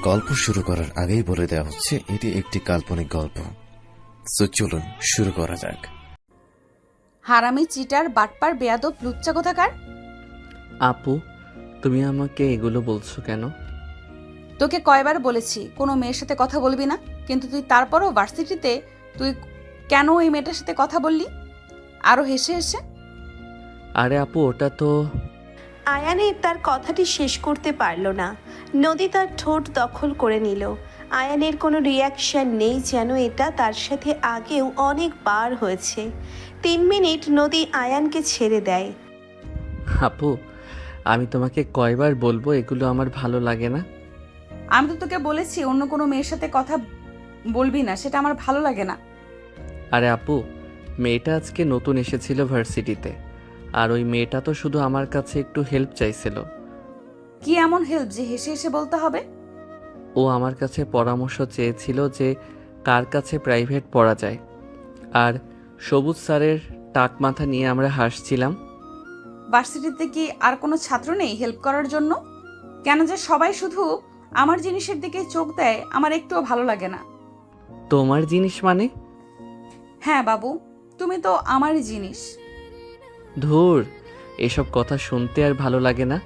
গল্প শুরু করার আগেই বলে দেওয়া হচ্ছে এটি একটি কাল্পনিক গল্প। সো চলুন শুরু করা যাক। হারামি, চিটার, বাটপার, বেয়াদব, লুচ্চা কোথাকার। আপু, তুমি আমাকে এগুলো বলছো কেন? তোকে কয়বার বলেছি কোনো মেয়ের সাথে কথা বলবি না, কিন্তু তুই তারপরও ভার্সিটিতে তুই কেন ওই মেয়েটার সাথে কথা বললি? আরো হেসে হেসে। আরে আপু, ওটা তো... আয়ানের তার কথাটি শেষ করতে পারল না। নদী তার ঠোঁট দখল করে নিল। আয়ানের কোনো রিয়াকশন নেই, যেন এটা তার সাথে আগেও অনেকবার হয়েছে। 3 মিনিট নদী আয়ানকে ছেড়ে দেয়। আপু, আমি তোমাকে কয়বার বলবো এগুলো আমার ভালো লাগে না? আমি তো তোকে বলেছি অন্য কোনো মেয়ের সাথে কথা বলবি না, সেটা আমার ভালো লাগে না। আরে আপু, মেয়েটা আজকে নতুন এসেছিল ভার্সিটিতে, আর ওই মেয়েটা তো শুধু আমার কাছে একটু হেল্প চাইছিল। কি এমন হেল্প যে হেসে হেসে বলতে হবে? ও আমার কাছে পরামর্শ চেয়েছিল যে কার কাছে প্রাইভেট পড়া যায়, আর সবুজ স্যারের টাক মাথা নিয়ে আমরা হাসছিলাম। ভার্সিটিতে কি আর কোনো ছাত্র নেই হেল্প করার জন্য? কেন যে সবাই শুধু আমার জিনিসের দিকে চোখ দেয়, আমার একটুও ভালো লাগে না। তোমার জিনিস মানে? হ্যাঁ বাবু, তুমি তো আমারই জিনিস। ধুর, এসব কথা শুনতে আর ভালো লাগে না।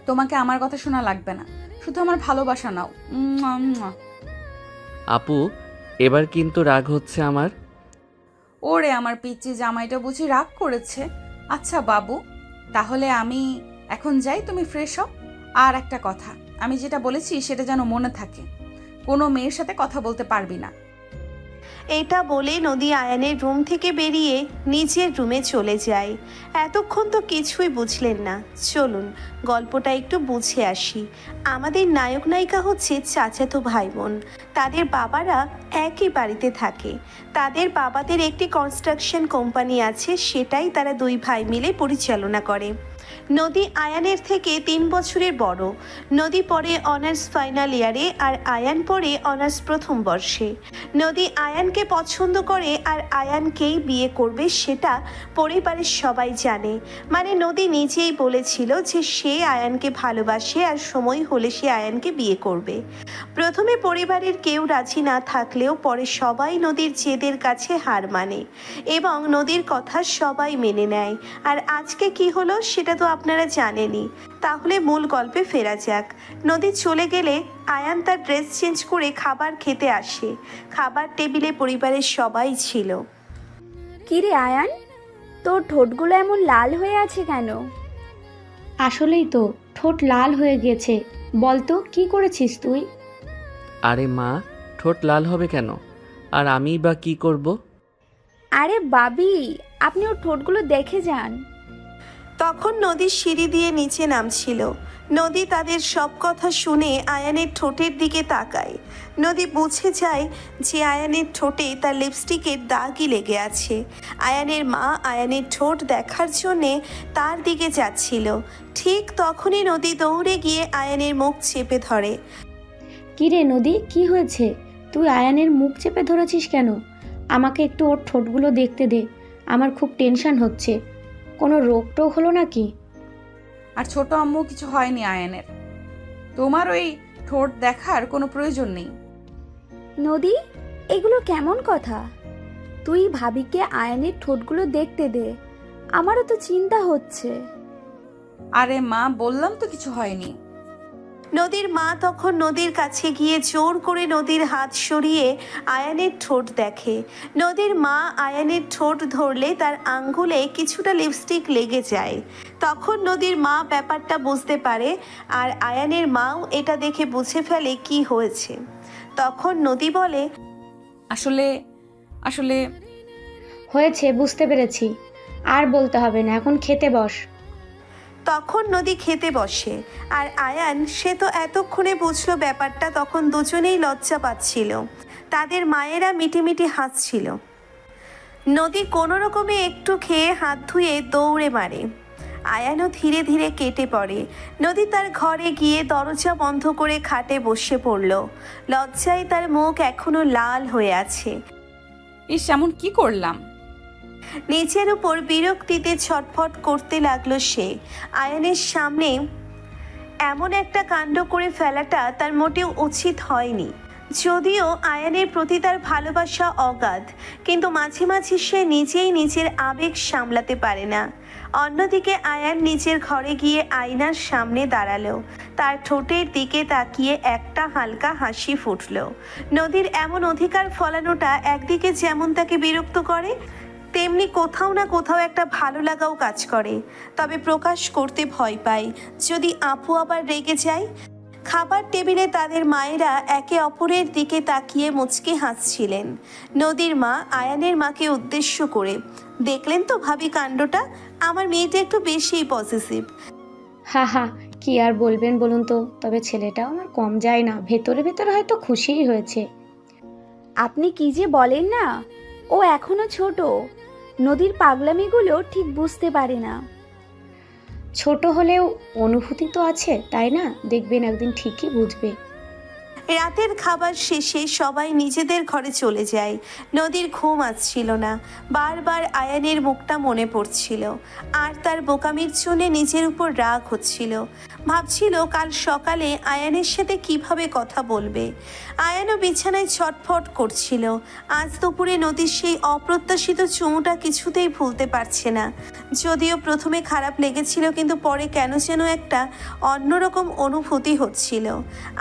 তোমাকে আমার কথা শোনা লাগবে না, শুধু আমার ভালোবাসা নাও। মুয়া, মুয়া। আপু, এবার কিন্তু রাগ হচ্ছে আমার। ওরে আমার পিচ্চি জামাইটা বুঝি রাগ করেছে। আচ্ছা বাবু, তাহলে আমি এখন যাই, তুমি ফ্রেশ হও। আর একটা কথা, আমি যেটা বলেছি সেটা যেন মনে থাকে, কোনো মেয়ের সাথে কথা বলতে পারবি না। এটা বলে নদী আয়ানের রুম থেকে বেরিয়ে নিজের রুমে চলে যায়। এতক্ষণ তো কিছুই বুঝলেন না। চলুন গল্পটা একটু বুঝে আসি। আমাদের নায়ক নায়িকা হচ্ছে চাচাতো ভাই বোন। তাদের বাবারা একই বাড়িতে থাকে। তাদের বাবাদের একটি কনস্ট্রাকশন কোম্পানি আছে, সেটাই তারা 2 ভাই মিলে পরিচালনা করে। নদী আয়ানের থেকে 3 বছরের বড়। নদী পড়ে অনার্স ফাইনাল ইয়ারে, আর আয়ান পড়ে অনার্স প্রথম বর্ষে। নদী আয়ানকে পছন্দ করে আর আয়ানকেই বিয়ে করবে, সেটা পরিবারের সবাই জানে। মানে নদী নিজেই বলেছিল যে সে আয়ানকে ভালোবাসে আর সময় হলে সে আয়ানকে বিয়ে করবে। প্রথমে পরিবারের কেউ রাজি না থাকলেও পরে সবাই নদীর জেদের কাছে হার মানে এবং নদীর কথা সবাই মেনে নেয়। আর আজকে কি হলো সেটা তো আপনারা জানেনই। তাহলে মূল গল্পে ফেরা যাক। নদী চলে গেলে আয়ান তার ড্রেস চেঞ্জ করে খাবার খেতে আসে। খাবার টেবিলে পরিবারের সবাই ছিল। কিরে আয়ান, তোর ঠোঁটগুলো এমন লাল হয়ে আছে কেন? আসলেই তো ঠোঁট লাল হয়ে গেছে। বলতো কি করেছিস তুই? আরে মা, ঠোঁট লাল হবে কেন? আর আমি বা কি করব? আরে বাবি, আপনি ওর ঠোঁটগুলো দেখে যান। তখন নদী সিঁড়ি দিয়ে নিচে নামছিল। নদী তাদের সব কথা শুনে আয়ানের ঠোঁটের দিকে তাকায়। নদী বুঝে যায় যে আয়ানের ঠোঁটে তার লিপস্টিকের দাগই লেগে আছে। আয়ানের মা আয়ানের ঠোঁট দেখার জন্যে তার দিকে যাচ্ছিল। ঠিক তখনই নদী দৌড়ে গিয়ে আয়ানের মুখ চেপে ধরে। কি রে নদী, কি হয়েছে? তুই আয়ানের মুখ চেপে ধরেছিস কেন? আমাকে একটু ওর ঠোঁটগুলো দেখতে দে, আমার খুব টেনশন হচ্ছে। কোনো রোগ টোগ হলো নাকি? আর ছোট আম্মু কিছু হয়নি আয়ানের, তোমার ওই ঠোঁট দেখার কোনো প্রয়োজন নেই। নদী, এগুলো কেমন কথা? তুই ভাবিকে আয়ানের ঠোঁটগুলো দেখতে দে, আমারও তো চিন্তা হচ্ছে। আরে মা, বললাম তো কিছু হয়নি। নদীর মা তখন নদীর কাছে গিয়ে জোর করে নদীর হাত সরিয়ে আয়ানের ঠোঁট দেখে। নদীর মা আয়ানের ঠোঁট ধরলে তার আঙ্গুলে কিছুটা লিপস্টিক লেগে যায়। তখন নদীর মা ব্যাপারটা বুঝতে পারে, আর আয়ানের মাও এটা দেখে বুঝে ফেলে কি হয়েছে। তখন নদী বলে, আসলে আসলে হয়েছে, বুঝতে পেরেছি। আর বলতে হবে না, এখন খেতে বস। তখন নদী খেতে বসে। আর আয়ান, সে তো এতক্ষণে বুঝলো ব্যাপারটা। তখন দুজনেই লজ্জা পাচ্ছিল। তাদের মায়েরা মিটিমিটি হাসছিল। নদী কোনো রকমে একটু খেয়ে হাত ধুয়ে দৌড়ে মারে। আয়ানও ধীরে ধীরে কেটে পড়ে। নদী তার ঘরে গিয়ে দরজা বন্ধ করে খাটে বসে পড়ল। লজ্জায় তার মুখ এখনো লাল হয়ে আছে। ইস, এমন কি করলাম? নিচের উপর বিরক্তিতে ছটফট করতে লাগলো সে। আয়ানের সামনে এমন একটা কাণ্ড করে ফেলাটা তার মোটেও উচিত হয়নি। যদিও আয়ানের প্রতি তার ভালোবাসা অগাধ, কিন্তু মাঝে মাঝে সে নিজেই নিজের আবেগ সামলাতে পারে না। অন্যদিকে আয়ান নিজের ঘরে গিয়ে আয়নার সামনে দাঁড়ালো। তার ঠোঁটের দিকে তাকিয়ে একটা হালকা হাসি ফুটল। নদীর এমন অধিকার ফলানোটা একদিকে যেমন তাকে বিরক্ত করে, তেমনি কোথাও না কোথাও একটা ভালো লাগাও কাজ করে। তবে প্রকাশ করতে ভয় পায়, যদি আপু আবার রেগে যায়। খাবার টেবিলে তাদের মায়েরা একে অপরের দিকে তাকিয়ে মুচকি হাসছিলেন। নদীর মা আয়ানের মাকে উদ্দেশ্য করে, দেখলেন তো ভাবি কাণ্ডটা, আমার মেয়েটা একটু বেশিই পজিটিভ। হা হা, কি আর বলবেন বলুন তো, তবে ছেলেটাও আমার কম যায় না, ভেতরে ভেতরে হয়তো খুশিই হয়েছে। আপনি কি যে বলেন না, ও এখনো ছোট, নদীর পাগলামিগুলো ঠিক বুঝতে পারে না। ছোট হলেও অনুভূতি তো আছে, তাই না? দেখবেন একদিন ঠিকই বুঝবে। রাতের খাবার শেষে সবাই নিজেদের ঘরে চলে যায়। নদীর ঘুম আসছিল না, বারবার আয়ানের মুখটা মনে পড়ছিল, আর তার বোকামির জন্য নিজের উপর রাগ হচ্ছিল। ভাবছিল কাল সকালে আয়ানের সাথে কিভাবে কথা বলবে। আয়ানও বিছানায় ছটফট করছিল। আজ দুপুরে নদীর সেই অপ্রত্যাশিত চুমুটা কিছুতেই ভুলতে পারছে না। যদিও প্রথমে খারাপ লেগেছিল, কিন্তু পরে কেন যেন একটা অন্যরকম অনুভূতি হচ্ছিল।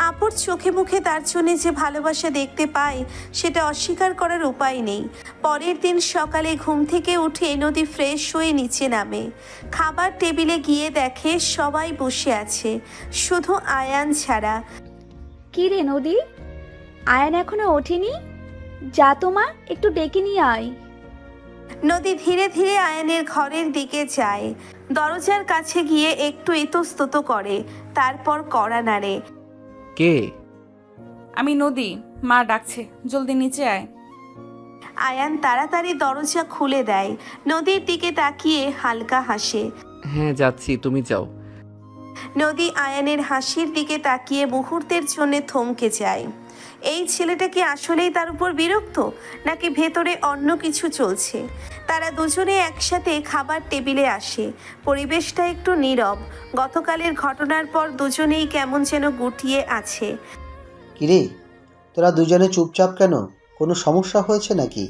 আপুর চোখে মুখে তার জন্য যে ভালোবাসা দেখতে পায়, সেটা অস্বীকার করার উপায় নেই। পরের দিন সকালে ঘুম থেকে উঠে নদী ফ্রেশ হয়ে নিচে নামে। খাবার টেবিলে গিয়ে দেখে সবাই বসে আছে, শুধু আয়ান ছাড়া। কি রে নদী, আয়ান এখনো ওঠেনি? যা তো মা, একটু ডেকে নিয়ে আয়। নদী ধীরে ধীরে আয়ানের ঘরের দিকে যায়। দরজার কাছে গিয়ে একটু ইতস্তত করে, তারপর কড়া নাড়ে। কে? আমি নদী, মা ডাকছে, জলদি নিচে আয়। আয়ান তাড়াতাড়ি দরজা খুলে দেয়। নদীর দিকে তাকিয়ে হালকা হাসে। হ্যাঁ যাচ্ছি, তুমি যাও। নদী আয়ানের হাসির দিকে তাকিয়ে মুহূর্তের জন্য থমকে যায়। এই ছেলেটা কি আসলেই তার উপর বিরক্ত, নাকি ভেতরে অন্য কিছু চলছে? তারা দুজনে একসাথে খাবার টেবিলে আসে। পরিবেশটা একটু নীরব। গতকালের ঘটনার পর দুজনেই কেমন যেন গুটিয়ে আছে। কিরে, তোরা দুজনে চুপচাপ কেন? কোনো সমস্যা হয়েছে নাকি?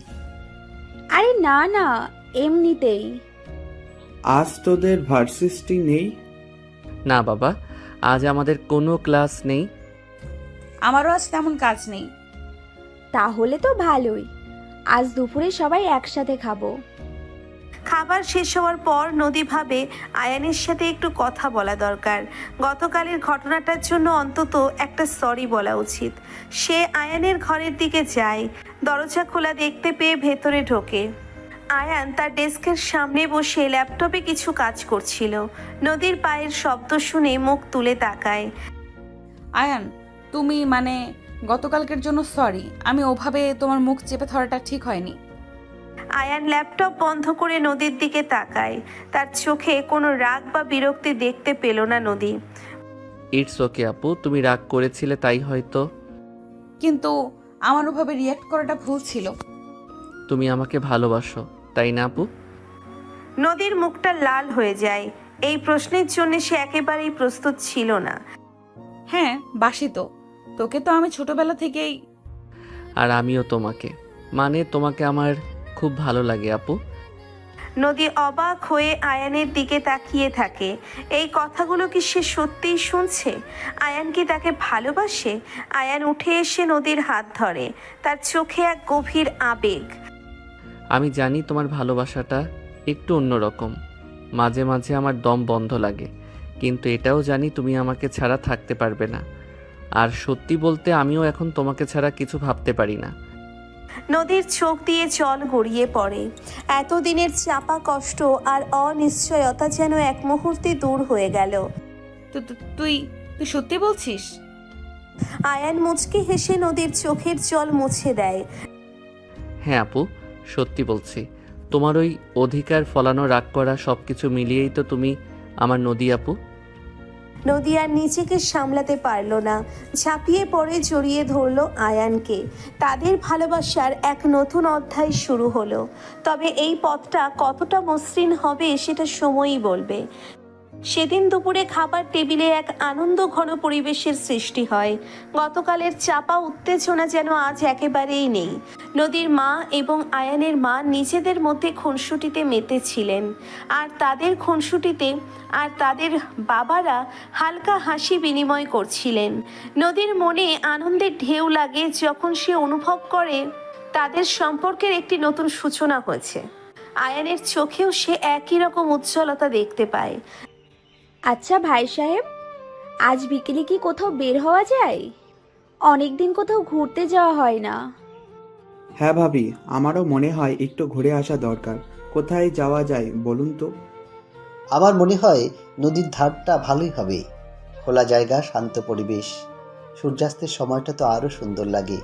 আরে না না, এমনিতেই। আজ তোদের ভার্সিটি নেই? না বাবা, আজ আমাদের কোনো ক্লাস নেই। আমারও আজ তেমন কাজ নেই। তাহলে তো ভালোই, আজ দুপুরে সবাই একসাথে খাবো। খাবার শেষ হওয়ার পর নদী ভাবে আয়ানের সাথে একটু কথা বলা দরকার। গতকালের ঘটনাটার জন্য অন্তত একটা সরি বলা উচিত। সে আয়ানের ঘরের দিকে যায়। দরজা খোলা দেখতে পেয়ে ভেতরে ঢোকে। আয়ান তার ডেস্কের সামনে বসে ল্যাপটপে কিছু কাজ করছিল। নদীর পায়ের শব্দ শুনে মুখ তুলে তাকায়। আয়ান, তুমি মানে গতকালকের জন্য সরি। আমি ওভাবে তোমার মুখ চেপে ধরাটা ঠিক হয়নি। আয়ান ল্যাপটপ বন্ধ করে নদীর দিকে তাকায়। তার চোখে কোনো রাগ বা বিরক্তি দেখতে পেল না নদী। ইটস ওকে আপু, তুমি রাগ করেছিলে তাই হয়তো। কিন্তু আমার ওভাবে রিয়্যাক্ট করাটা ভুল ছিল। তুমি আমাকে ভালোবাসো, তাই না আপু? নদীর মুখটা লাল হয়ে যায়। এই প্রশ্নের জন্য সে একেবারেই প্রস্তুত ছিল না। হ্যাঁ, বাসি তো। তোকে তো আমি ছোটবেলা থেকেই। আর আমিও তোমাকে, মানে তোমাকে আমার খুব ভালো লাগে আপু। নদী অবাক হয়ে আয়ানের দিকে তাকিয়ে থাকে। এই কথাগুলো কি সে সত্যিই শুনছে? আয়ান কি তাকে ভালোবাসে? আয়ান উঠে এসে নদীর হাত ধরে। তার চোখে এক গভীর আবেগ। আমি জানি তোমার ভালোবাসাটা একটু অন্যরকম, মাঝে মাঝে আমার দম বন্ধ লাগে, কিন্তু এটাও জানি তুমি আমাকে ছাড়া থাকতে পারবে না। আর সত্যি বলতে আমিও এখন তোমাকে ছাড়া কিছু ভাবতে পারি না। নদীর চোখ দিয়ে জল গড়িয়ে পড়ে। এতদিনের চাপা কষ্ট আর অনিশ্চয়তা যেন এক মুহূর্তে দূর হয়ে গেল। তুই সত্যি বলছিস? আয়ান মুচকি হেসে নদীর চোখের জল মুছে দেয়। হ্যাঁ আপু, সত্যি বলছি। তোমার ওই অধিকার ফলানো, রাগ করা সব কিছু মিলিয়েই তো তুমি আমার নদী আপু। নদী আর নিজেকে সামলাতে পারল না, ঝাঁপিয়ে পড়ে জড়িয়ে ধরল আয়ানকে। তাদের ভালোবাসার এক নতুন অধ্যায় শুরু হলো। তবে এই পথটা কতটা মসৃণ হবে সেটা সময়ই বলবে। সেদিন দুপুরে খাবার টেবিলে এক আনন্দ ঘন পরিবেশের সৃষ্টি হয়। গতকালের চাপা উত্তেজনা যেন আজ একেবারেই নেই। নদীর মা এবং আয়ানের মা নিজেদের মধ্যে খুনসুটিতে মেতেছিলেন, আর তাদের বাবারা হালকা হাসি বিনিময় করছিলেন। নদীর মনে আনন্দের ঢেউ লাগে যখন সে অনুভব করে তাদের সম্পর্কের একটি নতুন সূচনা হয়েছে। আয়ানের চোখেও সে একই রকম উজ্জ্বলতা দেখতে পায়। আচ্ছা ভাই সাহেব, আজ বিকেলে কি কোথাও বের হওয়া যায়? অনেকদিন কোথাও ঘুরতে যাওয়া হয় না। হ্যাঁ ভাবি, আমারও মনে হয় একটু ঘুরে আসা দরকার। কোথায় যাওয়া যায় বলুন তো? আমার মনে হয় নদীর ধারটা ভালোই হবে। খোলা জায়গা, শান্ত পরিবেশ, সূর্যাস্তের সময়টা তো আরও সুন্দর লাগে।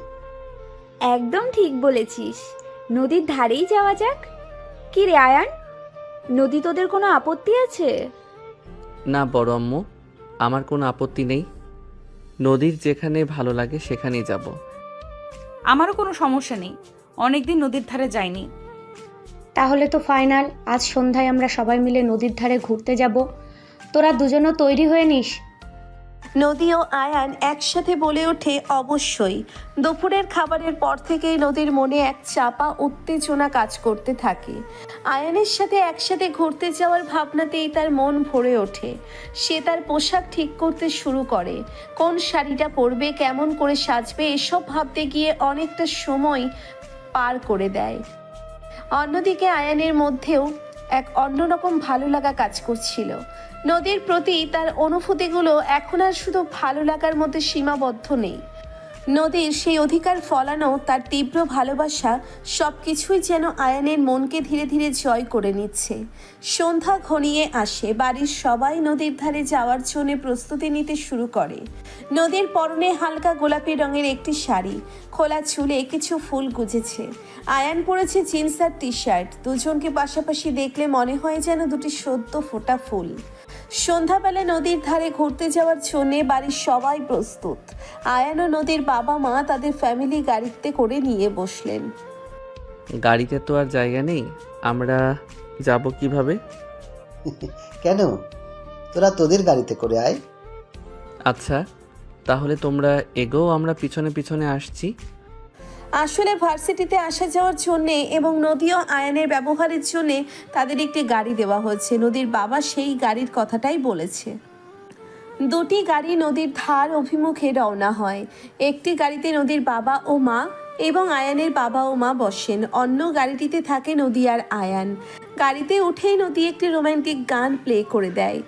একদম ঠিক বলেছিস, নদীর ধারেই যাওয়া যাক। কি রে আয়ান, নদী তোদের কোনো আপত্তি আছে? না বড় আম্মু, আমার কোনো আপত্তি নেই। নদীর যেখানে ভালো লাগে সেখানেই যাব। আমারও কোনো সমস্যা নেই, অনেকদিন নদীর ধারে যাইনি। তাহলে তো ফাইনাল, আজ সন্ধ্যায় আমরা সবাই মিলে নদীর ধারে ঘুরতে যাব। তোরা দুজনও তৈরি হয়ে নিস। নদী ও আয়ান একসাথে বলে ওঠে অবশ্যই। দুপুরের খাবারের পর থেকেই নদীর মনে এক চাপা উত্তেজনা কাজ করতে থাকে। আয়ানের সাথে একসাথে ঘুরতে যাওয়ার ভাবনাতেই তার মন ভরে ওঠে। সে তার পোশাক ঠিক করতে শুরু করে। কোন শাড়িটা পরবে, কেমন করে সাজবে, এসব ভাবতে গিয়ে অনেকটা সময় পার করে দেয়। অন্যদিকে আয়ানের মধ্যেও এক অন্যরকম ভালো লাগা কাজ করছিল। নদীর প্রতি তার অনুভূতিগুলো এখন আর শুধু ভালো লাগার মধ্যে সীমাবদ্ধ নেই। নদীর সেই অধিকার ফলানো তার তীব্র ভালোবাসা সব কিছুই যেন আয়ানের মনকে ধীরে ধীরে জয় করে নিচ্ছে। সন্ধ্যা ঘনিয়ে আসে, বাড়ির সবাই নদীর ধারে যাওয়ার জন্য প্রস্তুতি নিতে শুরু করে। নদীর পরনে হালকা গোলাপি রঙের একটি শাড়ি, খোলা চুলে কিছু ফুল গুজেছে। আয়ান পরেছে জিন্স আর টি শার্ট। দুজনকে পাশাপাশি দেখলে মনে হয় যেন দুটি সদ্য ফোটা ফুল। সন্ধ্যাবেলা নদীর ধারে ঘুরতে যাওয়ার জন্যে বাড়ির সবাই প্রস্তুত। আয়ান ও নদীর বাবা মা তাদের ফ্যামিলি গাড়িতে করে নিয়ে বসলেন। গাড়িতে তো আর জায়গা নেই, আমরা যাব কিভাবে? কেন, তোরা তোদের গাড়িতে করে আয়। আচ্ছা তাহলে তোমরা এগোও, আমরা পিছনে পিছনে আসছি। আসলে ভার্সিটিতে আসা যাওয়ার জন্যে এবং নদী ও আয়ানের ব্যবহারের জন্যে তাদের একটি গাড়ি দেওয়া হয়েছে। নদীর বাবা সেই গাড়ির কথাটাই বলেছে। দুটি গাড়ি নদীর ধার অভিমুখে রওনা হয়। একটি গাড়িতে নদীর বাবা ও মা এবং আয়ানের বাবা ও মা বসেন। অন্য গাড়িটিতে থাকে নদী আর আয়ান। গাড়িতে উঠেই নদী একটি রোমান্টিক গান প্লে করে দেয়।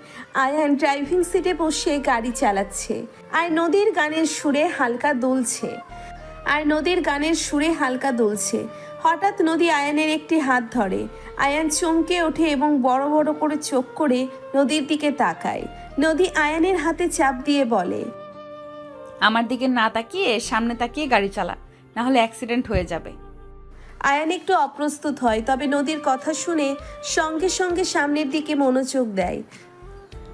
আয়ান ড্রাইভিং সিটে বসে গাড়ি চালাচ্ছে আর নদীর গানের সুরে হালকা দুলছে। হঠাৎ নদী আয়ানের একটি হাত ধরে। আয়ান চমকে ওঠে এবং বড় বড় করে চোখ করে নদীর দিকে তাকায়। নদী আয়ানের হাতে চাপ দিয়ে বলে, আমার দিকে না তাকিয়ে সামনে তাকিয়ে গাড়ি চালা, না হলে অ্যাক্সিডেন্ট হয়ে যাবে। আয়ান একটু অপ্রস্তুত হয়, তবে নদীর কথা শুনে সঙ্গে সঙ্গে সামনের দিকে মনোযোগ দেয়।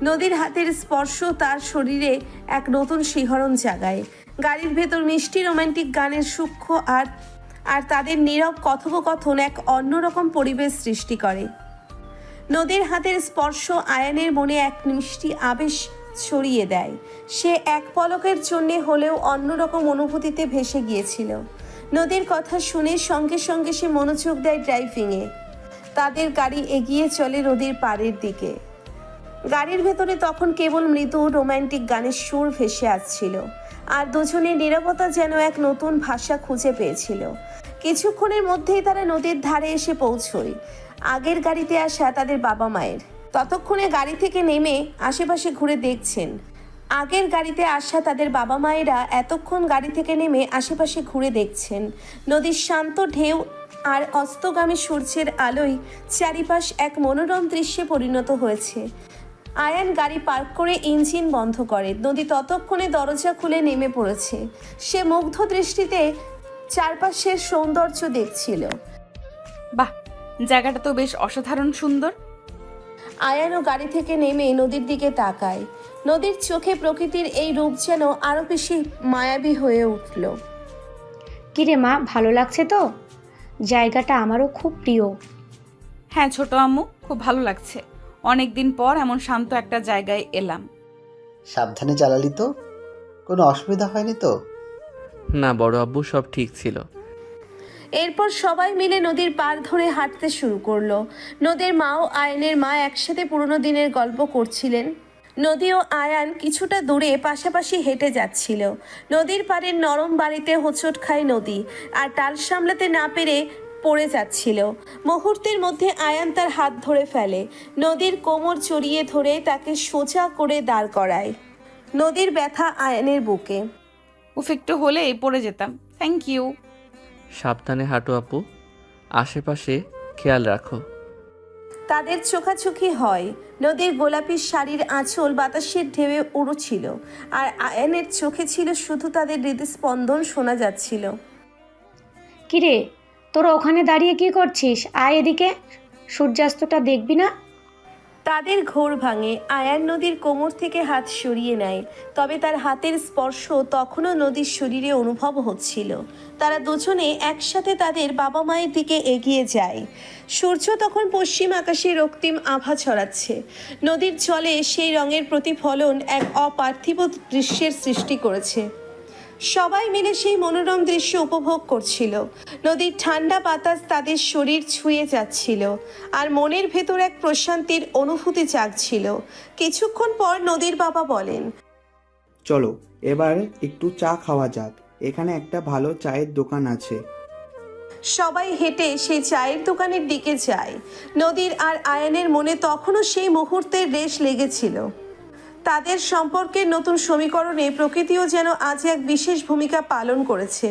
নদীর হাতের স্পর্শ তার শরীরে এক নতুন শিহরণ জাগায়। গাড়ির ভেতর মিষ্টি রোমান্টিক গানের সূক্ষ্ম আর তাদের নীরব কথোপকথন এক অন্যরকম পরিবেশ সৃষ্টি করে। নদীর হাতের স্পর্শ আয়ানের মনে এক মিষ্টি আবেশ ছড়িয়ে দেয়। সে এক পলকের জন্যে হলেও অন্যরকম অনুভূতিতে ভেসে গিয়েছিল। নদীর কথা শুনে সঙ্গে সঙ্গে সে মনোযোগ দেয় ড্রাইভিংয়ে। তাদের গাড়ি এগিয়ে চলে নদীর পাড়ের দিকে। গাড়ির ভেতরে তখন কেবল মৃদু রোমান্টিক গানের সুর ভেসে আসছিল, আর দুজনের নীরবতা যেন এক নতুন ভাষা খুঁজে পেয়েছিল। কিছুক্ষণের মধ্যেই তারা নদীর ধারে এসে পৌঁছয়। আগের গাড়িতে আসা তাদের বাবা মায়ের ততক্ষণে গাড়ি থেকে নেমে আশেপাশে ঘুরে দেখছেন। আগের গাড়িতে আসা তাদের বাবা মায়েরা এতক্ষণ গাড়ি থেকে নেমে আশেপাশে ঘুরে দেখছেন। নদীর শান্ত ঢেউ আর অস্তগামী সূর্যের আলোয় চারিপাশ এক মনোরম দৃশ্যে পরিণত হয়েছে। আয়ান গাড়ি পার্ক করে ইঞ্জিন বন্ধ করে। নদী ততক্ষণে দরজা খুলে নেমে পড়েছে। সে মুগ্ধ দৃষ্টিতে চারপাশের সৌন্দর্য দেখছিল। বাহ, জায়গাটা তো বেশ অসাধারণ সুন্দর। আয়ানও গাড়ি থেকে নেমে নদীর দিকে তাকায়। নদীর চোখে প্রকৃতির এই রূপ যেন আরো বেশি মায়াবী হয়ে উঠল। কিরে মা, ভালো লাগছে তো? জায়গাটা আমারও খুব প্রিয়। হ্যাঁ ছোট আম্মু, খুব ভালো লাগছে। অনেকদিন পর এমন শান্ত একটা জায়গায় এলাম। সাবধানে চালালি তো? কোনো অসুবিধা হয়নি তো? না বড় আব্বু, সব ঠিক ছিল। এরপর সবাই মিলে নদীর পাড় ধরে হাঁটতে শুরু করলো। নদীর মা ও আয়ানের মা একসাথে পুরনো দিনের গল্প করছিলেন। নদী ও আয়ান কিছুটা দূরে পাশাপাশি হেঁটে যাচ্ছিল। নদীর পাড়ের নরম বাড়িতে হোঁচট খায় নদী, আর টাল সামলাতে না পেরে পড়ে যাচ্ছিল। মুহূর্তের মধ্যে আয়ান তার হাত ধরে ফেলে, নদীর কোমর জড়িয়ে ধরে তাকে সোজা করে দাঁড় করায়। নদীর ব্যথা আয়ানের বুকে। উফ, একটু হলেই পড়ে যেতাম। Thank you. সাবধানে হাঁটো আপু, আশেপাশে খেয়াল রাখো। তাদের চোখাচোখি হয়। নদীর গোলাপি শাড়ির আঁচল বাতাসের ঢেউয়ে উড়ছিল, আর আয়ানের চোখে ছিল শুধু তাদের হৃদস্পন্দন শোনা যাচ্ছিল। কিরে, তোরা ওখানে দাঁড়িয়ে কি করছিস? আয় এদিকে, সূর্যাস্তটা দেখবি না? তাদের ঘোর ভাঙে। আয়ান নদীর কোমর থেকে হাত সরিয়ে নেয়, তবে তার হাতের স্পর্শ তখনও নদীর শরীরে অনুভব হচ্ছিল। তারা দুজনে একসাথে তাদের বাবা মায়ের দিকে এগিয়ে যায়। সূর্য তখন পশ্চিম আকাশে রক্তিম আভা ছড়াচ্ছে। নদীর জলে সেই রঙের প্রতিফলন এক অপার্থিব দৃশ্যের সৃষ্টি করেছে। সবাই মিলে সেই মনোরম দৃশ্য উপভোগ করছিল। নদীর ঠান্ডা বাতাস তাদের শরীর ছুঁয়ে যাচ্ছিল, আর মনের ভেতর এক প্রশান্তির অনুভূতি জাগছিল। কিছুক্ষণ পর নদীর বাবা বলেন, চলো এবার একটু চা খাওয়া যাক, এখানে একটা ভালো চায়ের দোকান আছে। সবাই হেঁটে সেই চায়ের দোকানের দিকে যায়। নদীর আর আয়ানের মনে তখনও সেই মুহূর্তের রেশ লেগেছিল। তাদের সম্পর্কের নতুন সমীকরণে প্রকৃতিও যেন আজ এক বিশেষ ভূমিকা পালন করেছে।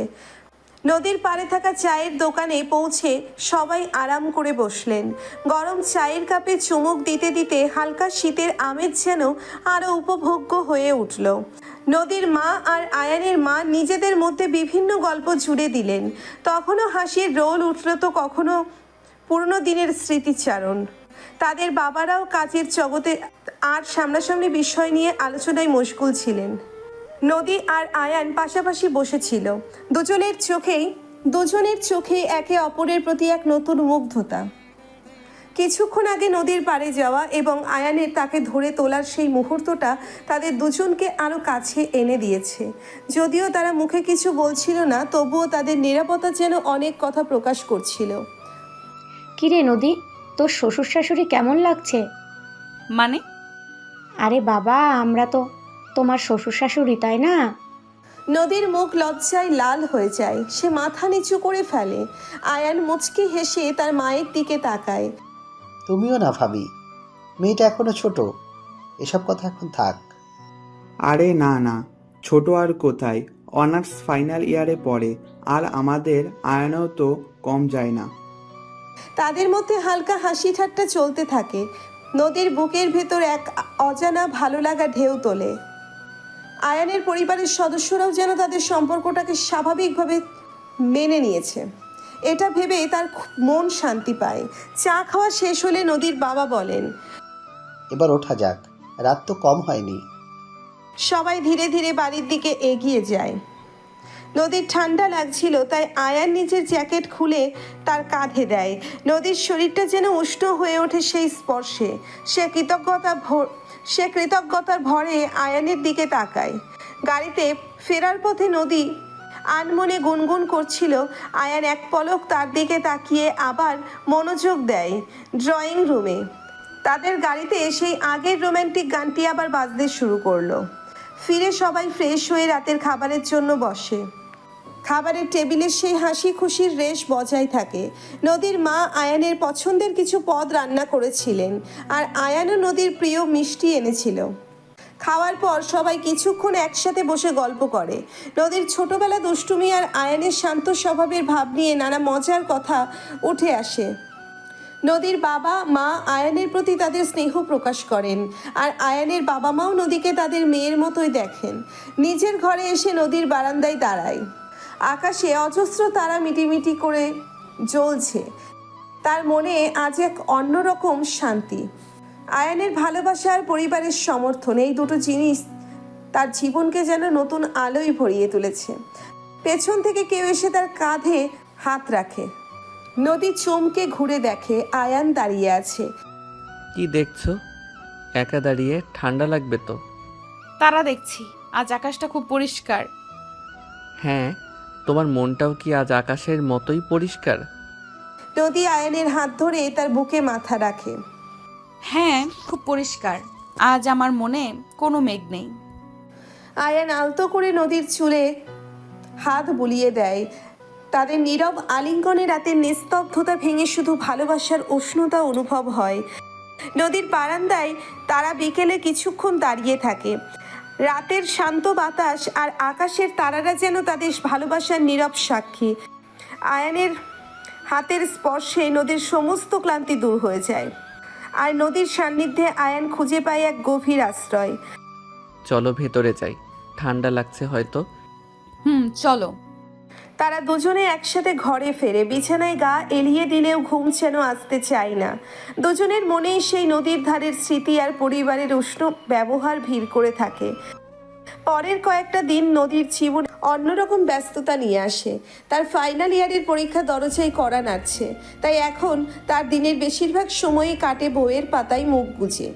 নদীর পাড়ে থাকা চায়ের দোকানে পৌঁছে সবাই আরাম করে বসলেন। গরম চায়ের কাপে চুমুক দিতে দিতে হালকা শীতের আমেজ যেন আরও উপভোগ্য হয়ে উঠল। নদীর মা আর আয়ানের মা নিজেদের মধ্যে বিভিন্ন গল্প জুড়ে দিলেন। তখনও হাসির রোল উঠল, তো কখনো পুরনো দিনের স্মৃতিচারণ। তাদের বাবারাও কাজের জগতে আর সামনাসামনি বিষয় নিয়ে আলোচনায় মশগুল ছিলেন। নদী আর আয়ান পাশাপাশি বসেছিল। দুজনের চোখে একে অপরের প্রতি এক নতুন মুগ্ধতা। কিছুক্ষণ আগে নদীর পাড়ে যাওয়া এবং আয়ানের তাকে ধরে তোলার সেই মুহূর্তটা তাদের দুজনকে আরও কাছে এনে দিয়েছে। যদিও তারা মুখে কিছু বলছিল না, তবুও তাদের নিরাপত্তা যেন অনেক কথা প্রকাশ করছিল। কিরে নদী, তোর শ্বশুর শাশুড়ি কেমন লাগছে? মানে? আরে বাবা, আমরা তো তোমার শ্বশুর শাশুড়ি, তাই না? নদীর মুখ লজ্জায় লাল হয়ে যায়, সে মাথা নিচু করে ফেলে। আয়ান মুচকি হেসে তার মায়ের দিকে তাকায়। তুমিও না ভাবি, মেয়েটা এখনো ছোট, এসব কথা এখন থাক। আরে না না, ছোট আর কোথায়, অনার্স ফাইনাল ইয়ারে পড়ে, আর আমাদের আয়নও তো কম যায় না। তাদের মধ্যে হালকা হাসি ঠাট্টা চলতে থাকে। নদীর বুকের ভেতর এক অজানা ভালো লাগা ঢেউ তোলে। আয়ানের পরিবারের সদস্যরাও যেন তাদের সম্পর্কটাকে স্বাভাবিকভাবে মেনে নিয়েছে, এটা ভেবে তার মন শান্তি পায়। চা খাওয়া শেষ হলে নদীর বাবা বলেন, এবার ওঠা যাক, রাত তো কম হয়নি। সবাই ধীরে ধীরে বাড়ির দিকে এগিয়ে যায়। নদীর ঠান্ডা লাগছিল, তাই আয়ান নিজের জ্যাকেট খুলে তার কাঁধে দেয়। নদীর শরীরটা যেন উষ্ণ হয়ে ওঠে সেই স্পর্শে। সে কৃতজ্ঞতার ভরে আয়ানের দিকে তাকায়। গাড়িতে ফেরার পথে নদী আনমনে গুনগুন করছিল। আয়ান এক পলক তার দিকে তাকিয়ে আবার মনোযোগ দেয় ড্রয়িং রুমে। তাদের গাড়িতে সেই আগের রোম্যান্টিক গানটি আবার বাজতে শুরু করলো। ফিরে সবাই ফ্রেশ হয়ে রাতের খাবারের জন্য বসে। খাবারের টেবিলে সেই হাসি খুশির রেশ বজায় থাকে। নদীর মা আয়ানের পছন্দের কিছু পদ রান্না করেছিলেন, আর আয়ানও নদীর প্রিয় মিষ্টি এনেছিল। খাওয়ার পর সবাই কিছুক্ষণ একসাথে বসে গল্প করে। নদীর ছোটবেলা দুষ্টুমি আর আয়ানের শান্ত স্বভাবের ভাব নিয়ে নানা মজার কথা উঠে আসে। নদীর বাবা মা আয়ানের প্রতি তাদের স্নেহ প্রকাশ করেন, আর আয়ানের বাবা মাও নদীকে তাদের মেয়ের মতোই দেখেন। নিজের ঘরে এসে নদীর বারান্দায় দাঁড়ায়। আকাশে অজস্র তারা মিটিমিটি করে জ্বলছে। তার মনে আজ এক অন্যরকম শান্তি। আয়ানের ভালোবাসা আর পরিবারের সমর্থন, এই দুটো জিনিস তার জীবনকে যেন নতুন আলোয় ভরিয়ে তুলেছে। পেছন থেকে কেউ এসে তার কাঁধে হাত রাখে। নদী চমকে ঘুরে দেখে আয়ান দাঁড়িয়ে আছে। কি দেখছো? একা দাঁড়িয়ে ঠান্ডা লাগবে তো। তারা দেখছি, আজ আকাশটা খুব পরিষ্কার। হ্যাঁ, তোমার মনটাও কি আজ আকাশের মতোই পরিষ্কার? নদী আয়ানের হাত ধরে তার বুকে মাথা রাখে। হ্যাঁ, খুব পরিষ্কার। আজ আমার মনে কোনো মেঘ নেই। আয়ান আলতো করে নদীর চুলে হাত বুলিয়ে দেয়। তাদের নীরব আলিঙ্গনে রাতের নিস্তব্ধতা ভেঙে শুধু ভালোবাসার উষ্ণতা অনুভব হয়। নদীর বারান্দায় তারা বিকেলে কিছুক্ষণ দাঁড়িয়ে থাকে। রাতের শান্ত বাতাস আর আকাশের তারারা যেন তাদের ভালোবাসার নীরব সাক্ষী। আয়ানের হাতের স্পর্শে নদীর সমস্ত ক্লান্তি দূর হয়ে যায়, আর নদীর সান্নিধ্যে আয়ান খুঁজে পায় এক গভীর আশ্রয়। চলো ভেতরে যাই, ঠান্ডা লাগছে হয়তো। চলো। তারা দুজনে একসাথে ঘরে ফেরে। বিছানায় গা এলিয়ে দিলেও ঘুম যেন আসতে চায় না। দুজনের মনেই সেই নদীর ধারের স্মৃতি আর পরিবারের উষ্ণ ব্যবহার ভিড় করে থাকে। পরের কয়েকটা দিন নদীর জীবন অন্যরকম ব্যস্ততা নিয়ে আসে। তার ফাইনাল ইয়ারের পরীক্ষা দরজায় কড়া নাড়ছে, তাই এখন তার দিনের বেশিরভাগ সময়ই কাটে বইয়ের পাতায় মুখ গুজে।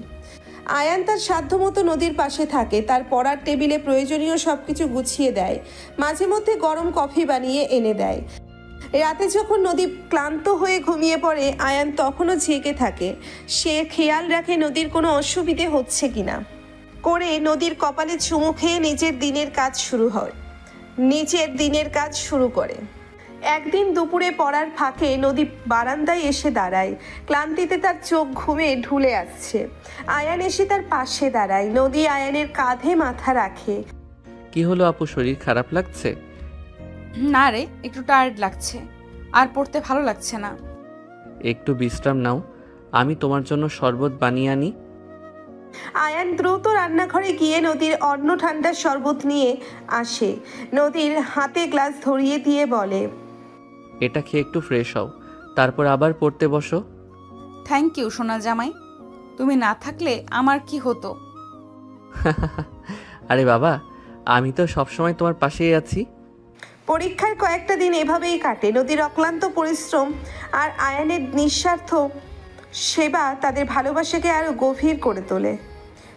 আয়ান তার সাধ্যমতো নদীর পাশে থাকে, তার পড়ার টেবিলে প্রয়োজনীয় সবকিছু গুছিয়ে দেয়, মাঝে মধ্যে গরম কফি বানিয়ে এনে দেয়। রাতে যখন নদী ক্লান্ত হয়ে ঘুমিয়ে পড়ে, আয়ান তখনও জেগে থাকে। সে খেয়াল রাখে নদীর কোনো অসুবিধে হচ্ছে কিনা। করে নদীর কপালে চুমু খেয়ে নিজের দিনের কাজ শুরু করে। একদিন দুপুরে পড়ার ফাঁকে নদী বারান্দায় এসে দাঁড়ায়। ক্লান্তিতে তার চোখ ঘুমে ঢুলে আসছে। আয়ান এসে তার পাশে দাঁড়ায়। নদী আয়ানের কাঁধে মাথা রাখে। কি হলো আপু, শরীর খারাপ লাগছে? না রে, একটু টায়ার্ড লাগছে, আর পড়তে ভালো লাগছে না। একটু বিশ্রাম নাও, আমি তোমার জন্য শরবত বানিয়ে আনি। আয়ান দ্রুত রান্নাঘরে গিয়ে নদীর অন্য ঠান্ডা শরবত নিয়ে আসে। নদীর হাতে গ্লাস ধরিয়ে দিয়ে বলে, এটা খেয়ে একটু ফ্রেশ হও, তারপর আবার পড়তে বসো। থ্যাংক ইউ সোনা জামাই, তুমি না থাকলে আমার কি হতো। আরে বাবা, আমি তো সবসময় তোমার পাশেই আছি। পরীক্ষার কয়েকটা দিন এভাবেই কাটে। নদীর অক্লান্ত পরিশ্রম আর আয়ানের নিঃস্বার্থ সেবা তাদের ভালোবাসাকে আরো গভীর করে তোলে।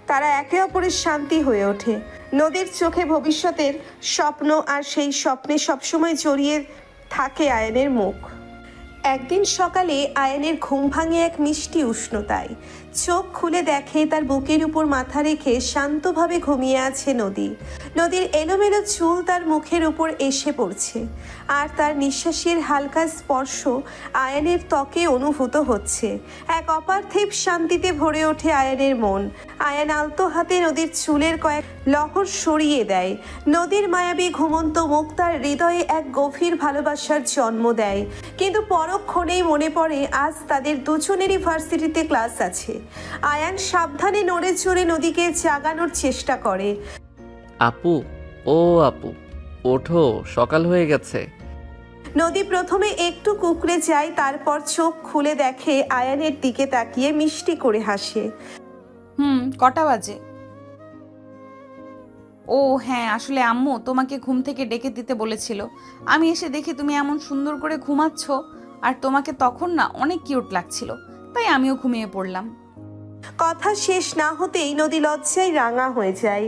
তারা একে অপরের শান্তি হয়ে ওঠে। নদীর চোখে ভবিষ্যতের স্বপ্ন, আর সেই স্বপ্নে সবসময় জড়িয়ে থাকে আয়ানের মুখ। একদিন সকালে আয়ানের ঘুম ভাঙে এক মিষ্টি উষ্ণতায়। চোখ খুলে দেখে তার বুকের উপর মাথা রেখে শান্তভাবে ঘুমিয়ে আছে নদী। নদীর এলোমেলো চুল তার মুখের উপর এসে পড়ছে, আর তার নিঃশ্বাসের হালকা স্পর্শ আয়ানের ত্বকে অনুভূত হচ্ছে। এক অপার্থিব শান্তিতে ভরে ওঠে আয়ানের মন। আয়ান আলতো হাতে নদীর চুলের কয়েক লহর সরিয়ে দেয়। নদীর মায়াবী ঘুমন্ত মুখ তার হৃদয়ে এক গভীর ভালোবাসার জন্ম দেয়। কিন্তু পরক্ষণেই মনে পড়ে আজ তাদের দুজনেরই ভার্সিটিতে ক্লাস আছে। আয়ান সাবধানে নড়ে চড়ে নদীকে জাগানোর চেষ্টা করে। আপু, ও আপু, ওঠো, সকাল হয়ে গেছে। নদী প্রথমে একটু কুঁকড়ে যায়, তারপর চোখ খুলে দেখে আয়ানের দিকে তাকিয়ে মিষ্টি করে হাসে। কটা বাজে? ও হ্যাঁ, আসলে আম্মু তোমাকে ঘুম থেকে ডেকে দিতে বলেছিল। আমি এসে দেখি তুমি এমন সুন্দর করে ঘুমাচ্ছ, আর তোমাকে তখন না অনেক কিউট লাগছিল, তাই আমিও ঘুমিয়ে পড়লাম। কথা শেষ না হতেই নদী লজ্জায় রাঙা হয়ে যায়।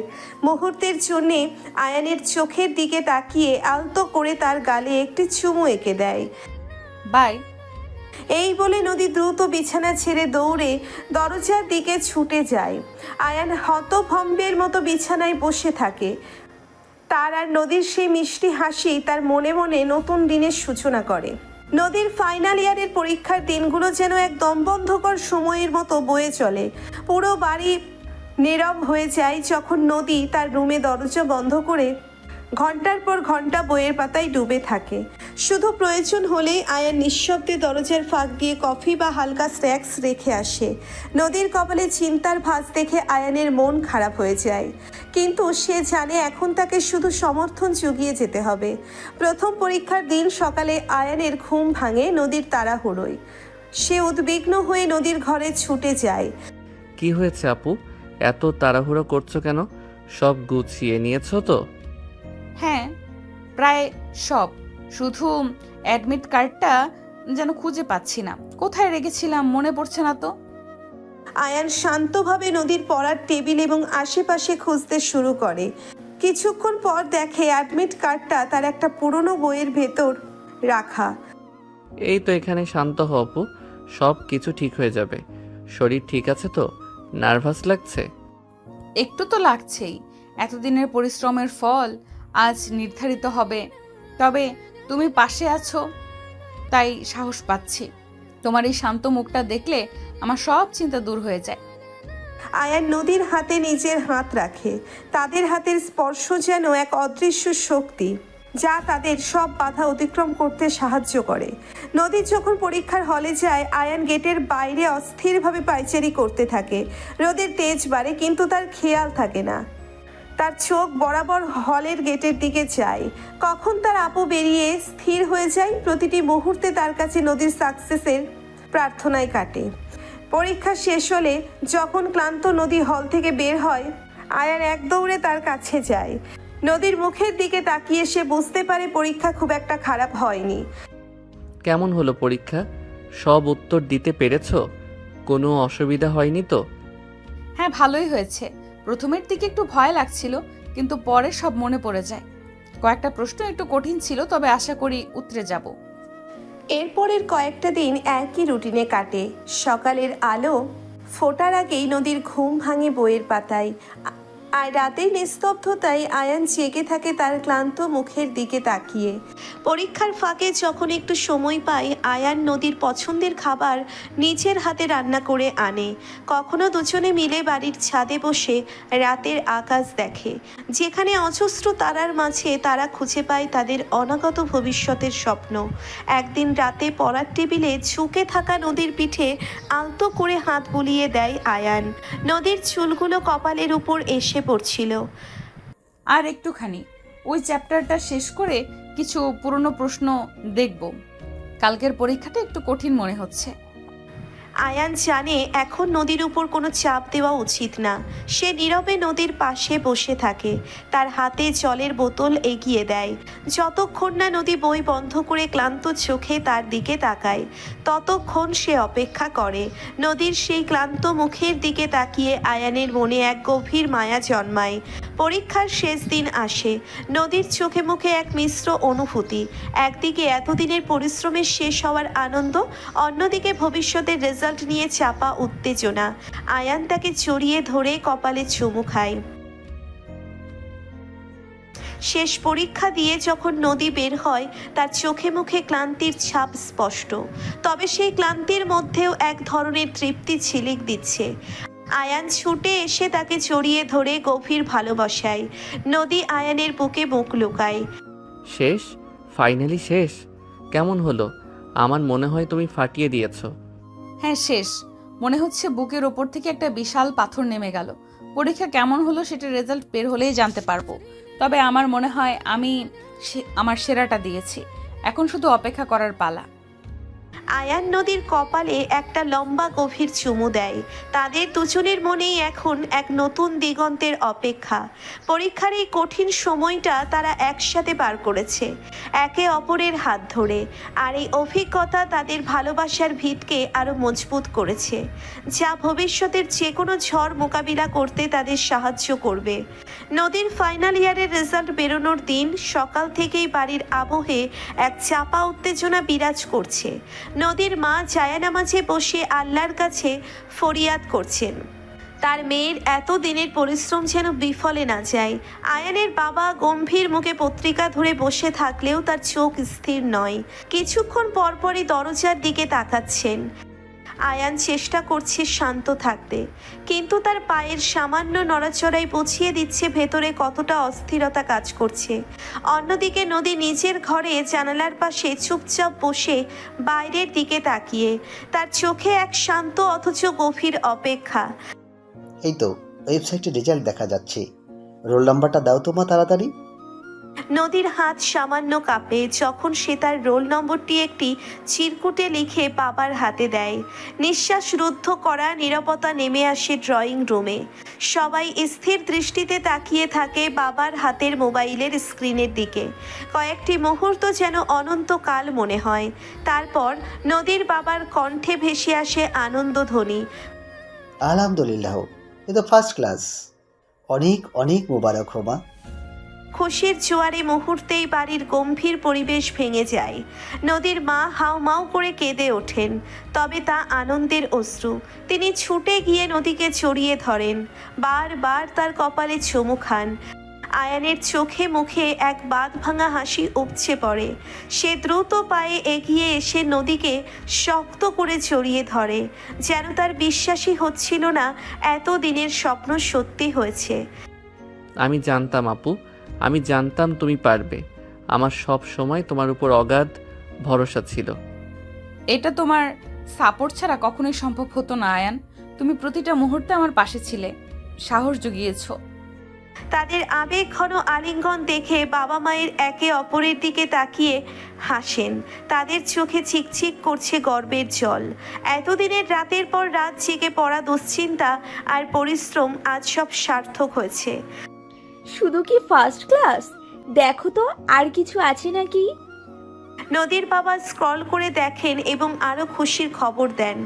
মুহূর্তের জন্যে আয়ানের চোখের দিকে তাকিয়ে আলতো করে তার গালে একটি চুমু এঁকে দেয়। বাই। এই বলে নদী দ্রুত বিছানা ছেড়ে দৌড়ে দরজার দিকে ছুটে যায়। আয়ান হতভম্বের মতো বিছানায় বসে থাকে। তার আর নদীর সেই মিষ্টি হাসি তার মনে মনে নতুন দিনের সূচনা করে। নদীর ফাইনাল ইয়ারের পরীক্ষার দিনগুলো যেন এক দমবন্ধকর সময়ের মতো বয়ে চলে। পুরো বাড়ি নীরব হয়ে যায় যখন নদী তার রুমে দরজা বন্ধ করে ঘন্টার পর ঘন্টা বইয়ের পাতায় ডুবে থাকে। শুধু প্রয়োজন হলেই আয়ান নিঃশব্দে দরজার ফাঁক দিয়ে কফি বা হালকা স্ন্যাক্স রেখে আসে। নদীর কপালে চিন্তার ভাঁজ দেখে আয়ানের মন খারাপ হয়ে যায়, কিন্তু সে জানে এখন তাকে শুধু সমর্থন জুগিয়ে যেতে হবে। প্রথম পরীক্ষার দিন সকালে আয়ানের ঘুম ভাঙে নদীর তাড়াহুড়োয়। সে উদ্বিগ্ন হয়ে নদীর ঘরে ছুটে যায়। কি হয়েছে আপু, এত তাড়াহুড়ো করছো কেন? সব গুছিয়ে নিয়েছো তো? হ্যাঁ, প্রায় সব, শুধু অ্যাডমিট কার্ডটা যেন খুঁজে পাচ্ছি না। কোথায় রেখেছিলাম মনে পড়ছে না তো। আয়ান শান্তভাবে নদীর পড়ার টেবিল এবং আশেপাশে খুঁজতে শুরু করে। কিছুক্ষণ পর দেখে অ্যাডমিট কার্ডটা তার একটা পুরনো বইয়ের ভেতর রাখা। এই তো এখানে শান্ত হ অপু, সব কিছু ঠিক হয়ে যাবে। শরীর ঠিক আছে তো? নার্ভাস লাগছে? একটু তো লাগছেই, এতদিনের পরিশ্রমের ফল আজ নির্ধারিত হবে। তবে তুমি পাশে আছো তাই সাহস পাচ্ছি। তোমার এই শান্ত মুখটা দেখলে আমার সব চিন্তা দূর হয়ে যায়। আয়ান নদীর হাতে নিজের হাত রাখে। তাদের হাতের স্পর্শ যেন এক অদৃশ্য শক্তি, যা তাদের সব বাধা অতিক্রম করতে সাহায্য করে। নদীর যখন পরীক্ষার হলে যায়, আয়ান গেটের বাইরে অস্থিরভাবে পায়চারি করতে থাকে। রোদের তেজ বাড়ে কিন্তু তার খেয়াল থাকে না। তার চোখ বরাবর হলের গেটের দিকে যায়। কখন তার আপু বেরিয়ে স্থির হয়ে যায়। প্রতিটি মুহূর্তে তার কাছে নদীর সাকসেসের প্রার্থনায় কাটে। পরীক্ষা শেষ হলে যখন ক্লান্ত নদী হল থেকে বের হয়, আয়ান এক দৌড়ে তার কাছে যায়। নদীর মুখের দিকে তাকিয়ে সে বুঝতে পারে পরীক্ষা খুব একটা খারাপ হয়নি। কেমন হলো পরীক্ষা? সব উত্তর দিতে পেরেছো? কোনো অসুবিধা হয়নি তো? হ্যাঁ, ভালোই হয়েছে। প্রথমের দিকে একটু ভয় লাগছিল, কিন্তু পরে সব মনে পড়ে যায়। কয়েকটা প্রশ্ন একটু কঠিন ছিল, তবে আশা করি উতরে যাব। এরপরের কয়েকটা দিন একই রুটিনে কাটে। সকালের আলো ফোটার আগেই নদীর ঘুম ভাঙে বইয়ের পাতায়। আর রাতের নিস্তব্ধতায় আয়ান জেগে থাকে তার ক্লান্ত মুখের দিকে তাকিয়ে। পরীক্ষার ফাঁকে যখন একটু সময় পায়, আয়ান নদীর পছন্দের খাবার নিজের হাতে রান্না করে আনে। কখনো দুজনে মিলে বাড়ির ছাদে বসে রাতের আকাশ দেখে, যেখানে অজস্র তারার মাঝে তারা খুঁজে পায় তাদের অনাগত ভবিষ্যতের স্বপ্ন। একদিন রাতে পড়ার টেবিলে ঝুঁকে থাকা নদীর পিঠে আলতো করে হাত বুলিয়ে দেয় আয়ান। নদীর চুলগুলো কপালের উপর এসে পড়ছিল। আর একটুখানি, ওই চ্যাপ্টারটা শেষ করে কিছু পুরনো প্রশ্ন দেখব। কালকের পরীক্ষাটা একটু কঠিন মনে হচ্ছে। আয়ান জানে এখন নদীর উপর কোনো চাপ দেওয়া উচিত না। সে নীরবে নদীর পাশে বসে থাকে, তার হাতে জলের বোতল এগিয়ে দেয়। যতক্ষণ না নদী বই বন্ধ করে ক্লান্ত চোখে তার দিকে তাকায়, ততক্ষণ সে অপেক্ষা করে। নদীর সেই ক্লান্ত মুখের দিকে তাকিয়ে আয়ানের মনে এক গভীর মায়া জন্মায়। পরীক্ষার শেষ দিন আসে। নদীর চোখে মুখে এক মিশ্র অনুভূতি। একদিকে এতদিনের পরিশ্রমের শেষ হওয়ার আনন্দ, অন্যদিকে ভবিষ্যতের রেজাল্ট নিয়ে চাপা উত্তেজনা। আয়ান তাকে জড়িয়ে ধরে কপালে চুমু খায়। শেষ পরীক্ষা দিয়ে যখন নদী বের হয়, তার চোখে মুখে ক্লান্তির ছাপ স্পষ্ট, তবে সেই ক্লান্তির মধ্যেও এক ধরনের তৃপ্তি ঝিলিক দিচ্ছে। আয়ান ছুটে এসে তাকে জড়িয়ে ধরে গভীর ভালোবাসায়। নদী আয়ানের বুকে মুখ লুকায়। শেষ? ফাইনালি শেষ? কেমন হলো? আমার মনে হয় তুমি ফাটিয়ে দিয়েছো। হ্যাঁ, শেষ। মনে হচ্ছে বুকের ওপর থেকে একটা বিশাল পাথর নেমে গেল। পরীক্ষা কেমন হলো সেটা রেজাল্ট বের হলেই জানতে পারবো। তবে আমার মনে হয় আমি আমার সেরাটা দিয়েছি। এখন শুধু অপেক্ষা করার পালা। আয়ান নদীর কপালে একটা লম্বা গভীর চুমু দেয়। তাদের দুজনের মনেই এখন এক নতুন দিগন্তের অপেক্ষা। পরীক্ষার এই কঠিন সময়টা তারা একসাথে পার করেছে, একে অপরের হাত ধরে। আর এই অভিজ্ঞতা তাদের ভালোবাসার ভিতকে আরও মজবুত করেছে, যা ভবিষ্যতের যে কোনো ঝড় মোকাবিলা করতে তাদের সাহায্য করবে। নদীর ফাইনাল ইয়ারের রেজাল্ট বেরোনোর দিন সকাল থেকেই বাড়ির আবহে এক চাপা উত্তেজনা বিরাজ করছে। নদীর মা জায়ানামাজে বসে আল্লাহর কাছে ফরিয়াদ করছেন, তার মেয়ের এত দিনের পরিশ্রম যেন বিফলে না যায়। আয়ানের বাবা গম্ভীর মুখে পত্রিকা ধরে বসে থাকলেও তার চোখ স্থির নয়। কিছুক্ষণ পরপরই দরজার দিকে তাকাচ্ছেন। আয়ান চেষ্টা করছে শান্ত থাকতে, কিন্তু তার পায়ের সামান্য নড়াচড়াই বুঝিয়ে দিচ্ছে ভেতরে কতটা অস্থিরতা কাজ করছে। অন্যদিকে নদী নিজের ঘরে জানালার পাশে চুপচাপ বসে বাইরের দিকে তাকিয়ে, তার চোখে এক শান্ত অথচ গভীর অপেক্ষা। এই তো ওয়েবসাইটে রেজাল্ট দেখা যাচ্ছে, রোল নাম্বারটা দাও তো মা তাড়াতাড়ি। নদীর হাত সামান্য কাঁপে যখন সে তার রোল নম্বরটি একটি চিরকুটে লিখে বাবার হাতে দেয়। নিঃশ্বাস রুদ্ধ করা নীরবতা নেমে আসে ড্রয়িং রুমে। সবাই স্থির দৃষ্টিতে তাকিয়ে থাকে বাবার হাতের মোবাইলের স্ক্রিনের দিকে। কয়েকটি মুহূর্ত যেন অনন্তকাল মনে হয়। তারপর নদীর বাবার কণ্ঠে ভেসে আসে আনন্দধ্বনি। আলহামদুলিল্লাহ, এ তো ফার্স্ট ক্লাস। অনেক অনেক মোবারক হোমা। খুশির জোয়ারে মুহূর্তেই বাড়ির গম্ভীর পরিবেশ ভেঙে যায়। নদীর মা হাউমাউ করে কেঁদে ওঠেন, তবে তা আনন্দের অশ্রু। তিনি ছুটে গিয়ে নদীকে জড়িয়ে ধরেন, বারবার তার কপালে চুমু খান। আয়ানের চোখে মুখে এক বাঁধ ভাঙা হাসি উপচে পড়ে। সে দ্রুত পায়ে এগিয়ে এসে নদীকে শক্ত করে জড়িয়ে ধরে, যেন তার বিশ্বাসই হচ্ছিল না এত দিনের স্বপ্ন সত্যি হয়েছে। আমি জানতাম আপু, আমি জানতাম তুমি পারবে। আমার সব সময় তোমার উপর অগাধ ভরসা ছিল। এটা তোমার সাপোর্ট ছাড়া কখনোই সম্ভব হতো না আয়ান। তুমি প্রতিটা মুহূর্তে আমার পাশে ছিলে, সাহস জুগিয়েছো। তাদের আবেগ ঘন আলিঙ্গন দেখে বাবা মায়ের একে অপরের দিকে তাকিয়ে হাসেন। তাদের চোখে চিকচিক করছে গর্বের জল। এতদিনের রাতের পর রাত জেগে পড়া দুশ্চিন্তা আর পরিশ্রম আজ সব সার্থক হয়েছে। শুধু কি ফার্স্ট ক্লাস? দেখো তো আর কিছু আছে নাকি। নদীর বাবা স্ক্রল করে দেখেন এবং আরো খুশির খবর দেন।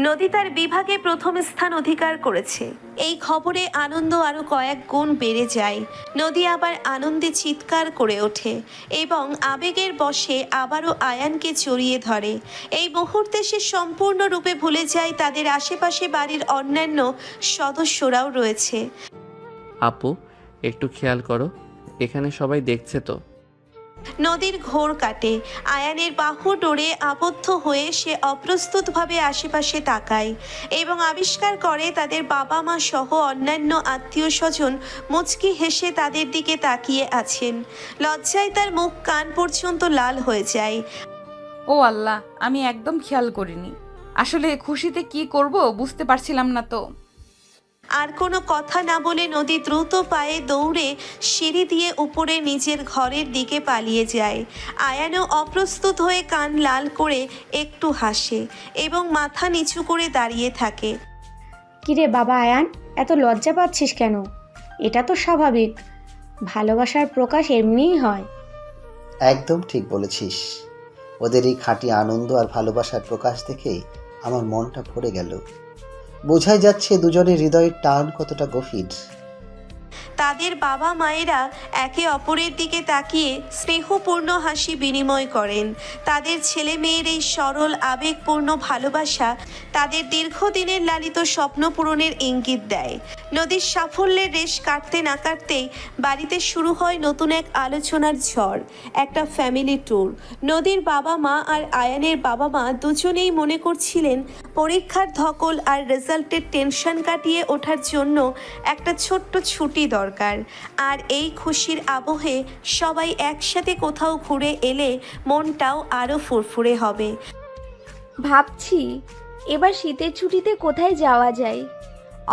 নদী তার বিভাগে প্রথম স্থান অধিকার করেছে। এই খবরে আনন্দ আরো কয়েক গুণ বেড়ে যায়। নদী আবার আনন্দে চিৎকার করে ওঠে এবং আবেগের বশে আবারও আয়ানকে জড়িয়ে ধরে। এই মুহূর্তে সে সম্পূর্ণরূপে ভুলে যায় তাদের আশেপাশে বাড়ির অন্যান্য সদস্যরাও রয়েছে। আপু একটু খেয়াল করো, এখানে সবাই দেখছে তো। নদীর ঘোর কাটে। আয়ানের বাহু ডোরে আবদ্ধ হয়ে সে অপ্রস্তুতভাবে আশেপাশে তাকায় এবং আবিষ্কার করে তাদের বাবা মা সহ অন্যান্য আত্মীয় স্বজন মুচকি হেসে তাদের দিকে তাকিয়ে আছেন। লজ্জায় তার মুখ কান পর্যন্ত লাল হয়ে যায়। ও আল্লাহ, আমি একদম খেয়াল করিনি। আসলে খুশিতে কি করব বুঝতে পারছিলাম না তো। আর কোনো কথা না বলে নদী দ্রুত পায়ে দৌড়ে সিঁড়ি দিয়ে উপরে নিজের ঘরের দিকে পালিয়ে যায়। আয়ানও অপ্রস্তুত হয়ে কান লাল করে একটু হাসে এবং মাথা নিচু করে দাঁড়িয়ে থাকে। কিরে বাবা আয়ান, এত লজ্জা পাচ্ছিস কেন? এটা তো স্বাভাবিক, ভালোবাসার প্রকাশ এমনিই হয়। একদম ঠিক বলেছিস। ওদের এই খাঁটি আনন্দ আর ভালোবাসার প্রকাশ দেখে আমার মনটা ভরে গেল। বোঝাই যাচ্ছে দুজনের হৃদয়ের টান কতটা গভীর। তাদের বাবা মায়েরা একে অপরের দিকে তাকিয়ে স্নেহপূর্ণ হাসি বিনিময় করেন। তাদের ছেলে মেয়ের এই সরল আবেগপূর্ণ ভালোবাসা তাদের দীর্ঘদিনের লালিত স্বপ্ন পূরণের ইঙ্গিত দেয়। নদীর সাফল্যের রেশ কাটতে না কাটতেই বাড়িতে শুরু হয় নতুন এক আলোচনার ঝড়, একটা ফ্যামিলি ট্যুর। নদীর বাবা মা আর আয়ানের বাবা মা দুজনেই মনে করছিলেন পরীক্ষার ধকল আর রেজাল্টের টেনশন কাটিয়ে ওঠার জন্য একটা ছোট্ট ছুটি দরকার। আর এই খুশির আবহে সবাই একসাথে কোথাও ঘুরে এলে মনটাও আরও ফুরফুরে হবে। ভাবছি এবার শীতের ছুটিতে কোথায় যাওয়া যায়।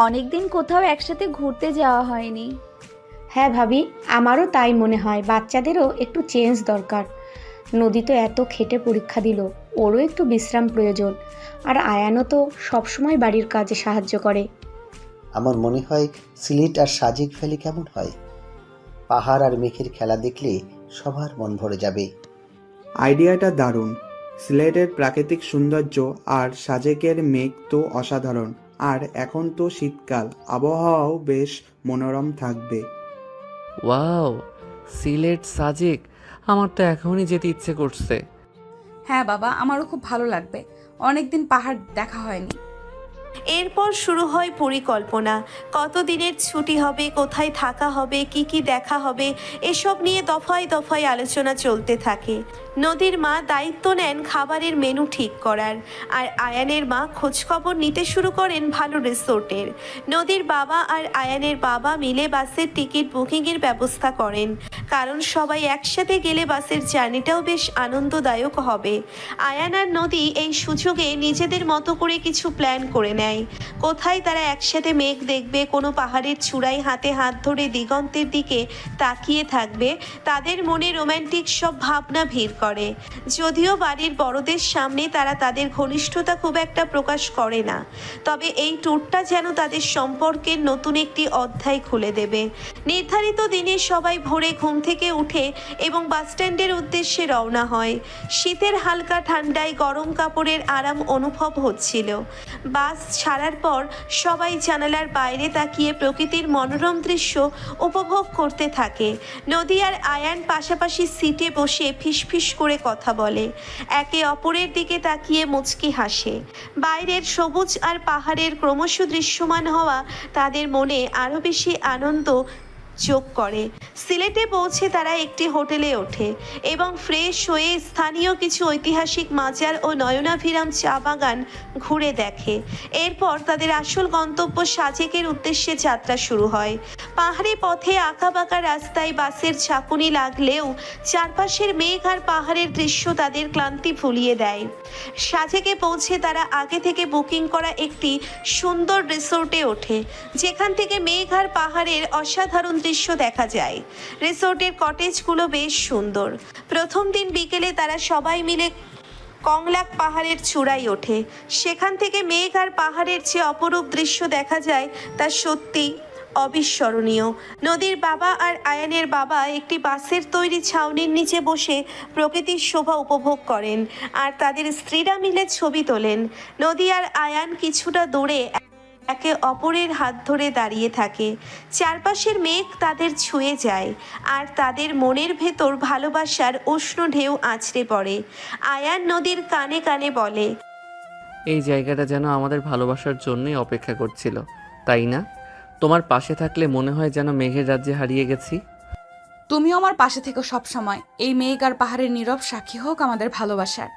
অনেকদিন কোথাও একসাথে ঘুরতে যাওয়া হয়নি। হ্যাঁ ভাবি, আমারও তাই মনে হয়। বাচ্চাদেরও একটু চেঞ্জ দরকার। নদী তো এত খেটে পরীক্ষা দিল, ওরও একটু বিশ্রাম প্রয়োজন। আর আয়ানও তো সবসময় বাড়ির কাজে সাহায্য করে। আমার মনে হয় সিলেট আর সাজেক ভ্যালি কেমন হয়। পাহাড় আর মেঘের খেলা দেখলে সবার মন ভরে যাবে। আইডিয়াটা দারুণ। সিলেটের প্রাকৃতিক সৌন্দর্য আর সাজেকের মেঘ তো অসাধারণ। আর এখন তো শীতকাল, আবহাওয়াও বেশ মনোরম থাকবে। ওয়াও, সিলেট সাজেক, আমার তো এখনই যেতে ইচ্ছে করছে। হ্যাঁ বাবা, আমারও খুব ভালো লাগবে। অনেকদিন পাহাড় দেখা হয়নি। এরপর শুরু হয় পরিকল্পনা। কতদিনের ছুটি হবে, কোথায় থাকা হবে, কি কি দেখা হবে, এসব নিয়ে দফায় দফায় আলোচনা চলতে থাকে। নদীর মা দায়িত্ব নেন খাবারের মেনু ঠিক করার, আর আয়ানের মা খোঁজখবর নিতে শুরু করেন ভালো রিসোর্টের। নদীর বাবা আর আয়ানের বাবা মিলে বাসের টিকিট বুকিংয়ের ব্যবস্থা করেন, কারণ সবাই একসাথে গেলে বাসের জার্নিটাও বেশ আনন্দদায়ক হবে। আয়ান আর নদী এই সুযোগে নিজেদের মতো করে কিছু প্ল্যান করে নেয়। কোথায় তারা একসাথে মেঘ দেখবে, কোনো পাহাড়ের চূড়ায় হাতে হাত ধরে দিগন্তের দিকে তাকিয়ে থাকবে। তাদের মনে রোম্যান্টিক সব ভাবনা ভিড় করে। যদিও বাড়ির বড়দের সামনে তারা তাদের ঘনিষ্ঠতা খুব একটা প্রকাশ করে না, তবে এই ট্যুরটা যেন তাদের সম্পর্কের নতুন একটি অধ্যায় খুলে দেবে। নির্ধারিত দিনে সবাই ভোরে ঘুম থেকে উঠে এবং বাসস্ট্যান্ডের উদ্দেশ্যে রওনা হয়। শীতের হালকা ঠান্ডায় গরম কাপড়ের আরাম অনুভব হচ্ছিল। বাস ছাড়ার পর সবাই জানালার বাইরে তাকিয়ে প্রকৃতির মনোরম দৃশ্য উপভোগ করতে থাকে। নদী আর আয়ান পাশাপাশি সিটে বসে ফিসফিস করে কথা বলে, একে অপরের দিকে তাকিয়ে মুচকি হাসে। বাইরের সবুজ আর পাহাড়ের ক্রমশ দৃশ্যমান হওয়া তাদের মনে আরও বেশি আনন্দ যোগ করে। সিলেটে পৌঁছে তারা একটি হোটেলে ওঠে এবং ফ্রেশ হয়ে স্থানীয় কিছু ঐতিহাসিক মাজার ও নয়নাভিরাম চা বাগান ঘুরে দেখে। এরপর তাদের আসল গন্তব্য সাজেকের উদ্দেশ্যে যাত্রা শুরু হয়। পাহাড়ি পথে আঁকাবাঁকা রাস্তায় বাসের ঝাঁকুনি লাগলেও চারপাশের মেঘ আর পাহাড়ের দৃশ্য তাদের ক্লান্তি ভুলিয়ে দেয়। সাজেকে পৌঁছে তারা আগে থেকে বুকিং করা একটি সুন্দর রিসোর্টে ওঠে, যেখান থেকে মেঘ আর পাহাড়ের অসাধারণ দৃশ্য দেখা যায়। রিসোর্টের কটেজগুলো বেশ সুন্দর। প্রথম দিন বিকেলে তারা সবাই মিলে কংলাক পাহাড়ের চূড়ায় ওঠে। সেখান থেকে মেঘ আর পাহাড়ের যে অপরূপ দৃশ্য দেখা যায় তা সত্যি অবিস্মরণীয়। নদীর বাবা আর আয়ানের বাবা একটি বাঁশের তৈরি ছাউনির নিচে বসে প্রকৃতির শোভা উপভোগ করেন আর তাদের স্ত্রীরা মিলে ছবি তোলেন। নদী আর আয়ান কিছুটা দূরে একে অপরের হাত ধরে দাঁড়িয়ে থাকে। চারপাশের মেঘ তাদের ছুঁয়ে যায় আর তাদের মনের ভেতর ভালোবাসার উষ্ণ ঢেউ আছড়ে পড়ে। আয়ান নদীর কানে কানে বলে, এই জায়গাটা যেন আমাদের ভালোবাসার জন্যই অপেক্ষা করছিল, তাই না? তোমার পাশে থাকলে মনে হয় যেন মেঘের রাজ্যে হারিয়ে গেছি। তুমিও আমার পাশে থেকো সব সময়। এই মেঘ আর পাহাড়ের নীরব সাক্ষী হোক আমাদের ভালোবাসার।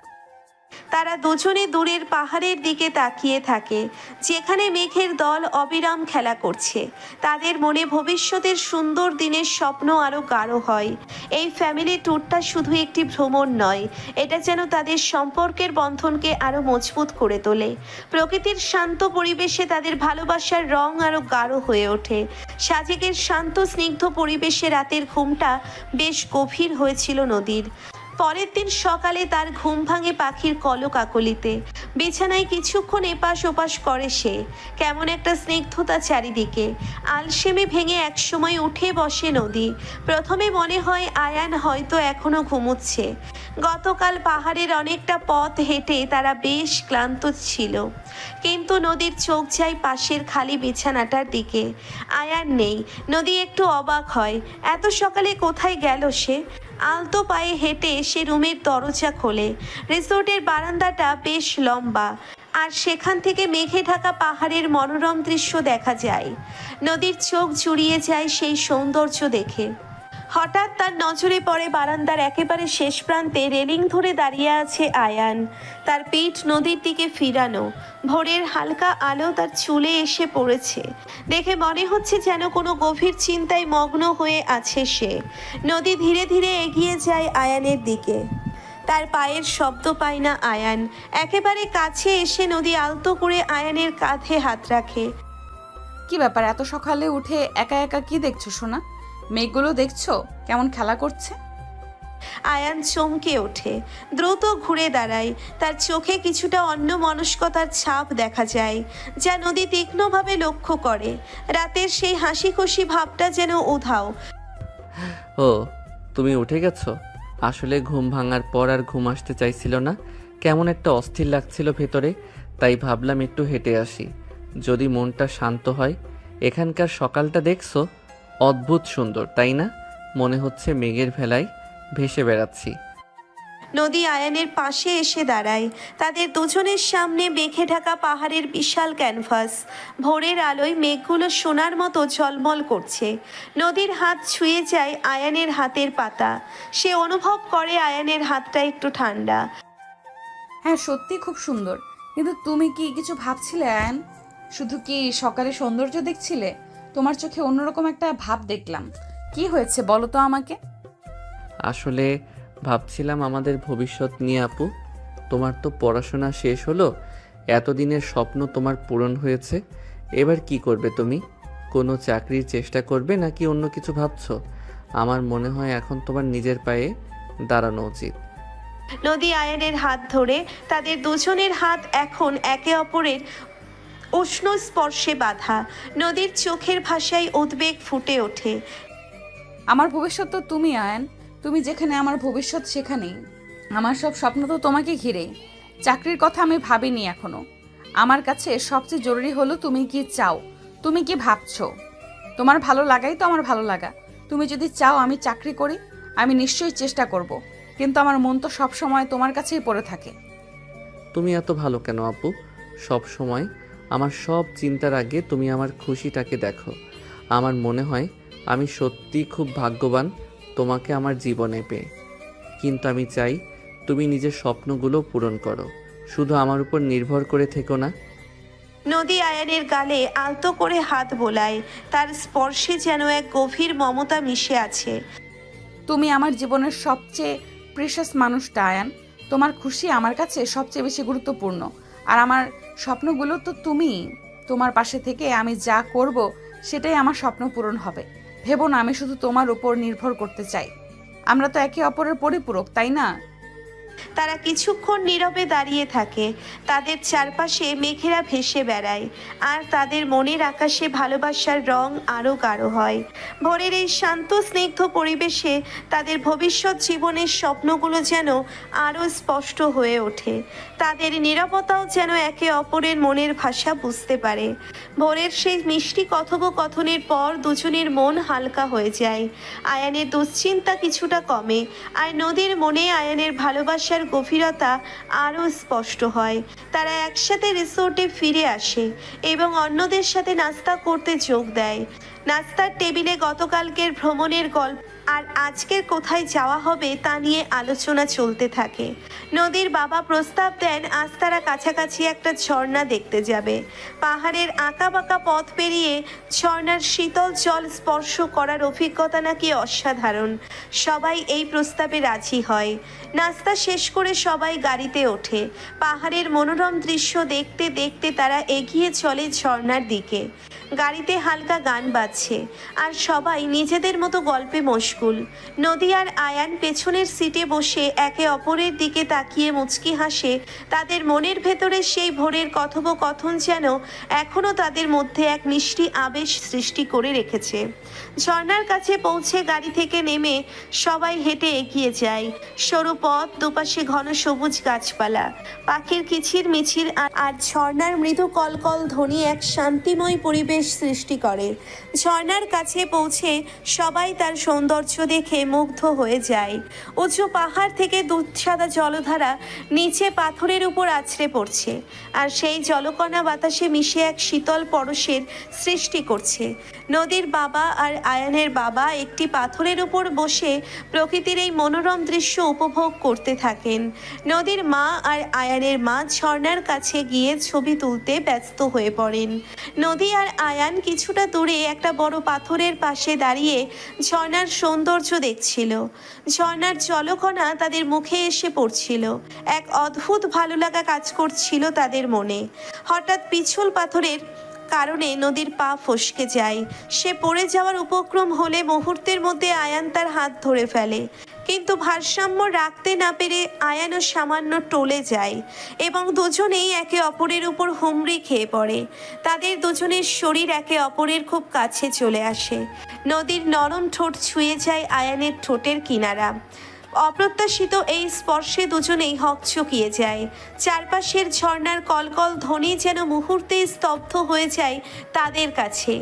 তারা দুজনে দূরের পাহাড়ের দিকে তাকিয়ে থাকে, যেখানে মেঘের দল অবিরাম খেলা করছে। তাদের মনে ভবিষ্যতের সুন্দর দিনের স্বপ্ন আরও গাঢ় হয়। এই ফ্যামিলি ট্যুরটা শুধু একটি ভ্রমণ নয়, এটা যেন তাদের সম্পর্কের বন্ধনকে আরও মজবুত করে তোলে। প্রকৃতির শান্ত পরিবেশে তাদের ভালোবাসার রং আরও গাঢ় হয়ে ওঠে। সাজেকের শান্ত স্নিগ্ধ পরিবেশে রাতের ঘুমটা বেশ গভীর হয়েছিল নদীর। পরের দিন সকালে তার ঘুম ভাঙে পাখির কলকাকলিতে। বিছানায় কিছুক্ষণ এপাশ ওপাশ করে সে। কেমন একটা স্নিগ্ধতা চারিদিকে। আলসেমে ভেঙে একসময় উঠে বসে নদী। প্রথমে মনে হয় আয়ান হয়তো এখনো ঘুমোচ্ছে। গতকাল পাহাড়ের অনেকটা পথ হেঁটে তারা বেশ ক্লান্ত ছিল, কিন্তু নদীর চোখ যায় পাশের খালি বিছানাটার দিকে। আয়ান নেই। নদী একটু অবাক হয়, এত সকালে কোথায় গেল সে? আলতো পায়ে হেঁটে সে রুমের দরজা খোলে। রিসোর্টের বারান্দাটা বেশ লম্বা আর সেখান থেকে মেঘে ঢাকা পাহাড়ের মনোরম দৃশ্য দেখা যায়। নদীর চোখ জুড়িয়ে যায় সেই সৌন্দর্য দেখে। হঠাৎ তার নজরে পড়ে বারান্দার একেবারে শেষ প্রান্তে রেলিং ধরে দাঁড়িয়ে আছে আয়ান। তার পিঠ নদীর দিকে ফিরানো। ভোরের হালকা আলো তার চুলে এসে পড়েছে। দেখে মনে হচ্ছে যেন কোনো গভীর চিন্তায় মগ্ন হয়ে আছে সে। নদী ধীরে ধীরে এগিয়ে যায় আয়ানের দিকে। তার পায়ের শব্দ পায় না আয়ান। একেবারে কাছে এসে নদী আলতো করে আয়ানের কাঁধে হাত রাখে। কি ব্যাপার, এত সকালে উঠে একা একা কি দেখছো সোনা? মেঘগুলো দেখছো কেমন খেলা করছে? আয়ান চমকে ওঠে, দ্রুত ঘুরে দাঁড়ায়। তার চোখে কিছুটা অন্যমনস্কতার ছাপ দেখা যায়, যা নদী তীক্ষ্ণভাবে লক্ষ্য করে। রাতের সেই হাসি খুশি ভাবটা যেন উধাও। ও, তুমি উঠে গেছো? আসলে ঘুম ভাঙার পর আর ঘুম আসতে চাইছিল না, কেমন একটা অস্থির লাগছিল ভেতরে, তাই ভাবলাম একটু হেঁটে আসি, যদি মনটা শান্ত হয়। এখানকার সকালটা দেখছো? অদ্ভুত সুন্দর, তাই না? মনে হচ্ছে মেঘের ভেলায় ভেসে বেড়াচ্ছি। নদী আয়ানের পাশে এসে দাঁড়ায়। তাদের দুজনের সামনে মেঘে ঢাকা পাহাড়ের বিশাল ক্যানভাস। ভোরের আলোয় মেঘগুলো সোনার মতো ঝলমল করছে। নদীর হাত ছুঁয়ে যায় আয়ানের হাতের পাতা। সে অনুভব করে আয়ানের হাতটা একটু ঠান্ডা। হ্যাঁ, সত্যি খুব সুন্দর। কিন্তু তুমি কি কিছু ভাবছিলে আয়ান? শুধু কি সকালে সৌন্দর্য দেখছিলে? তোমার চোখে অন্যরকম একটা ভাব দেখলাম। কি হয়েছে বলো তো আমাকে। আসলে ভাবছিলাম আমাদের ভবিষ্যৎ নিয়ে আপু। তোমার তো পড়াশোনা শেষ হলো, এতদিনের স্বপ্ন তোমার পূরণ হয়েছে। এবার কি করবে তুমি? কোনো চাকরির চেষ্টা করবে নাকি অন্য কিছু ভাবছো? আমার মনে হয় এখন তোমার নিজের পায়ে দাঁড়ানো উচিত। নদী আয়ানের হাত ধরে। তাদের দুজনের হাত এখন একে অপরের উষ্ণ স্পর্শে বাঁধা। নদীর চোখের ভাষায় উদ্বেগ ফুটে ওঠে। আমার ভবিষ্যৎ তো তুমি আয়ান। তুমি যেখানে আমার ভবিষ্যৎ সেখানেই। আমার সব স্বপ্ন তো তোমাকে ঘিরেই। চাকরির কথা আমি ভাবিনি এখনো। আমার কাছে সবচেয়ে জরুরি হলো তুমি কি চাও, তুমি কি ভাবছো। তোমার ভালো লাগাই তো আমার ভালো লাগা। তুমি যদি চাও আমি চাকরি করি, আমি নিশ্চয়ই চেষ্টা করব, কিন্তু আমার মন তো সব সময় তোমার কাছেই পড়ে থাকে। তুমি এত ভালো কেন আপু? সব সময় আমার সব চিন্তার আগে তুমি আমার খুশিটাকে দেখো। আমার মনে হয় আমি সত্যি খুব ভাগ্যবান তোমাকে আমার জীবনে পেয়ে। কিন্তু আমি চাই তুমি নিজের স্বপ্নগুলো পূরণ করো, শুধু আমার উপর নির্ভর করে থেকো না। নদী আয়ানের গালে আলতো করে হাত বোলায়, তার স্পর্শে যেন এক গভীর মমতা মিশে আছে। তুমি আমার জীবনের সবচেয়ে প্রিশাস মানুষটা আয়ান। তোমার খুশি আমার কাছে সবচেয়ে বেশি গুরুত্বপূর্ণ। আর আমার স্বপ্নগুলো তো তুমি। তোমার পাশে থেকে আমি যা করব সেটাই আমার স্বপ্ন পূরণ হবে। ভেবো না আমি শুধু তোমার উপর নির্ভর করতে চাই। আমরা তো একে অপরের পরিপূরক, তাই না? তারা কিছুক্ষণ নীরবে দাঁড়িয়ে থাকে। তাদের চারপাশে মেঘেরা ভেসে বেড়ায়, আর তাদের মনের আকাশে ভালোবাসার রং আরও গাঢ় হয়। ভোরের এই শান্ত স্নিগ্ধ পরিবেশে তাদের ভবিষ্যৎ জীবনের স্বপ্নগুলো যেন আরও স্পষ্ট হয়ে ওঠে। তাদের নীরবতাও যেন একে অপরের মনের ভাষা বুঝতে পারে। ভোরের সেই মিষ্টি কথোপকথনের পর দুজনের মন হালকা হয়ে যায়। আয়ানের দুশ্চিন্তা কিছুটা কমে, আর নদীর মনে আয়ানের ভালোবাসার গভীরতা আরও স্পষ্ট হয়। তারা একসাথে রিসোর্টে ফিরে আসে এবং অন্যদের সাথে নাস্তা করতে যোগ দেয়। নাস্তার টেবিলে গতকালকের ভ্রমণের গল্প আর আজকের কোথায় যাওয়া হবে তা নিয়ে আলোচনা চলতে থাকে। নদীর বাবা প্রস্তাব দেন আজ তারা কাছাকাছি একটা ঝর্ণা দেখতে যাবে। পাহাড়ের আঁকাবাঁকা পথ পেরিয়ে ঝর্ণার শীতল জল স্পর্শ করার অভিজ্ঞতা নাকি অসাধারণ। সবাই এই প্রস্তাবে রাজি হয়। নাস্তা শেষ করে সবাই গাড়িতে ওঠে। পাহাড়ের মনোরম দৃশ্য দেখতে দেখতে তারা এগিয়ে চলে ঝর্ণার দিকে। গাড়িতে হালকা গান বাজছে, আর সবাই নিজেদের মতো গল্পে মশগুল। নদী আর আয়ান পেছনের সিটে বসে একে অপরের দিকে তাকিয়ে মুচকি হাসে। তাদের মনের ভেতরে সেই ভোরের কথোপকথন যেন এখনও তাদের মধ্যে এক মিষ্টি আবেশ সৃষ্টি করে রেখেছে। ঝর্ণার কাছে পৌঁছে গাড়ি থেকে নেমে সবাই হেঁটে এগিয়ে যায়। সরু পথ, দুপাশে ঘন সবুজ গাছপালা, পাখির কিচির মিছিল আর ঝর্ণার মৃদু কলকল ধ্বনি এক শান্তিময় পরিবেশ সৃষ্টি করে। ঝর্ণার কাছে পৌঁছে সবাই তার সৌন্দর্য দেখে মুগ্ধ হয়ে যায়। উঁচু পাহাড় থেকে দুধ সাদা জলধারা নিচে পাথরের উপর আছড়ে পড়ছে, আর সেই জলকণা বাতাসে মিশে এক শীতল পরশের সৃষ্টি করছে। নদীর বাবা আর আয়ানের বাবা একটি পাথরের উপর বসে প্রকৃতির এই মনোরম দৃশ্য উপভোগ করতে থাকেন। নদীর মা আর আয়ানের মা ঝর্ণার কাছে গিয়ে ছবি তুলতে ব্যস্ত হয়ে পড়েন। নদী আর আয়ান কিছুটা দূরে একটা বড় পাথরের পাশে দাঁড়িয়ে ঝর্ণার সৌন্দর্য দেখছিল। ঝর্ণার জলকণা তাদের মুখে এসে পড়ছিল। এক অদ্ভুত ভালো লাগা কাজ করছিল তাদের মনে। হঠাৎ পিছল পাথরের কারণে নদীর পা ফসকে যায়। সে পড়ে যাওয়ার উপক্রম হলে মুহূর্তের মধ্যে আয়ান তার হাত ধরে ফেলে, কিন্তু ভারসাম্য রাখতে না পেরে আয়ানও সামান্য টলে যায় এবং দুজনেই একে অপরের উপর হুমড়ি খেয়ে পড়ে। তাদের দুজনের শরীর একে অপরের খুব কাছে চলে আসে। নদীর নরম ঠোঁট ছুঁয়ে যায় আয়ানের ঠোঁটের কিনারা। অপ্রত্যাশিত এই স্পর্শে দুজনেই হকচকিয়ে যায়। চারপাশের ঝর্ণার কলকল ধ্বনি যেন মুহূর্তেই স্তব্ধ হয়ে যায় তাদের কাছে।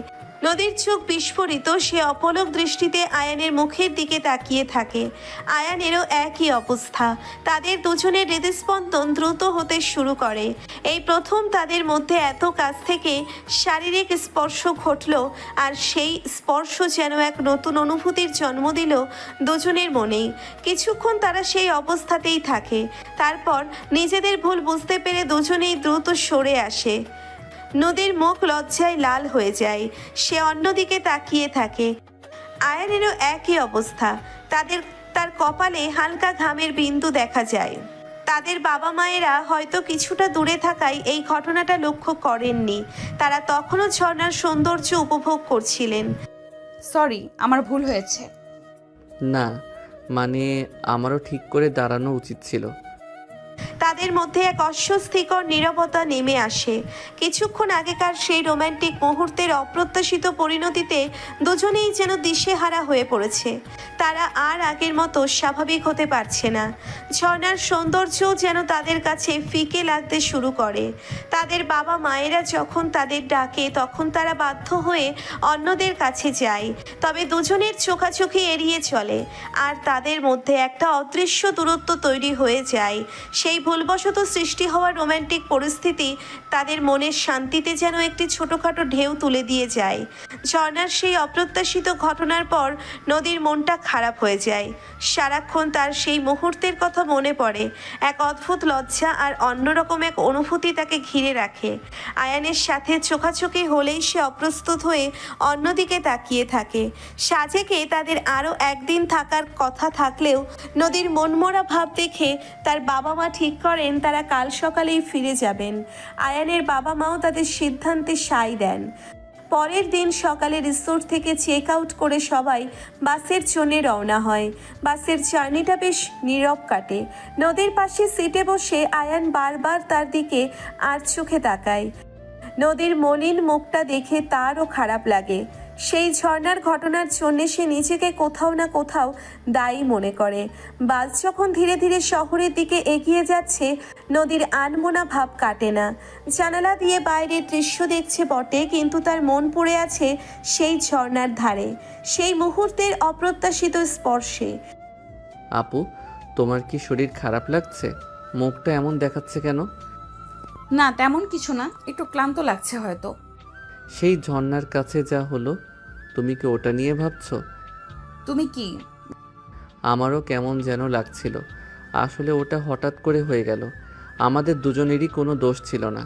নদীর চোখ বিস্ফোরিত, সে অপলক দৃষ্টিতে আয়ানের মুখের দিকে তাকিয়ে থাকে। আয়ানেরও একই অবস্থা। তাদের দুজনের হৃদস্পন্দন দ্রুত হতে শুরু করে। এই প্রথম তাদের মধ্যে এত কাছ থেকে শারীরিক স্পর্শ ঘটল, আর সেই স্পর্শ যেন এক নতুন অনুভূতির জন্ম দিল দুজনের মনেই। কিছুক্ষণ তারা সেই অবস্থাতেই থাকে, তারপর নিজেদের ভুল বুঝতে পেরে দুজনেই দ্রুত সরে আসে। নদীর মুখ লজ্জায় লাল হয়ে যায়। সে অন্যদিকে তাকিয়ে থাকে। আয়ানেরও একই অবস্থা। তার কপালে হালকা ঘামের বিন্দু দেখা যায়। তাদের বাবা মায়েরা হয়তো কিছুটা দূরে থাকায় এই ঘটনাটা লক্ষ্য করেননি। তারা তখনও ঝর্ণার সৌন্দর্য উপভোগ করছিলেন। সরি, আমার ভুল হয়েছে। না, মানে আমারও ঠিক করে দাঁড়ানো উচিত ছিল। তাদের মধ্যে এক অস্বস্তিকর নীরবতা নেমে আসে। কিছুক্ষণ আগেকার সেই রোম্যান্টিক মুহূর্তের অপ্রত্যাশিত পরিণতিতে দুজনেই যেন দিশেহারা হয়ে পড়েছে। তারা আর আগের মতো স্বাভাবিক হতে পারছে না। ঝর্ণার সৌন্দর্যও যেন তাদের কাছে ফিকে লাগতে শুরু করে। তাদের বাবা মায়েরা যখন তাদের ডাকে তখন তারা বাধ্য হয়ে অন্যদের কাছে যায়, তবে দুজনের চোখাচোখি এড়িয়ে চলে। আর তাদের মধ্যে একটা অদৃশ্য দূরত্ব তৈরি হয়ে যায়। সেই ভুলবশত সৃষ্টি হওয়া রোম্যান্টিক পরিস্থিতি তাদের মনের শান্তিতে যেন একটি ছোটোখাটো ঢেউ তুলে দিয়ে যায়। ঝর্ণার সেই অপ্রত্যাশিত ঘটনার পর নদীর মনটা খারাপ হয়ে যায়। সারাক্ষণ তার সেই মুহূর্তের কথা মনে পড়ে। এক অদ্ভুত লজ্জা আর অন্যরকম এক অনুভূতি তাকে ঘিরে রাখে। আয়ানের সাথে চোখাচোখি হলেই সে অপ্রস্তুত হয়ে অন্যদিকে তাকিয়ে থাকে। সাজেকে তাদের আরও একদিন থাকার কথা থাকলেও নদীর মনমরা ভাব দেখে তার বাবা মা ঠিক করেন তারা কাল সকালেই ফিরে যাবেন। আয়ানের বাবা মাও তাদের সিদ্ধান্তে সায় দেন। পরের দিন সকালে রিসোর্ট থেকে চেক আউট করে সবাই বাসের জন্য রওনা হয়। বাসের জার্নিটা বেশ নীরব কাটে। নদীর পাশে সিটে বসে আয়ান বারবার তার দিকে আর চোখে তাকায়। নদীর মলিন মুখটা দেখে তারও খারাপ লাগে। সেই ঝর্ণার ঘটনার জন্য সে নিজেকে কোথাও না কোথাও দায়ী মনে করে। বাস যখন ধীরে ধীরে শহরের দিকে এগিয়ে যাচ্ছে, নদীর আনমনা ভাব কাটে না। জানালা দিয়ে বাইরের দৃশ্য দেখছে বটে, কিন্তু তার মন পড়ে আছে সেই ঝর্ণার ধারে, সেই মুহূর্তের অপ্রত্যাশিত স্পর্শে। আপু, তোমার কি শরীর খারাপ লাগছে? মুখটা এমন দেখাচ্ছে কেন? না, তেমন কিছু না, একটু ক্লান্ত লাগছে হয়তো। সেই ঝর্ণার কাছে যা হলো, তুমি কি ওটা নিয়ে ভাবছো? তুমি কি? আমারও কেমন যেন লাগছিল। আসলে ওটা হঠাৎ করে হয়ে গেল। আমাদের দুজনেরই কোনো দোষ ছিল না,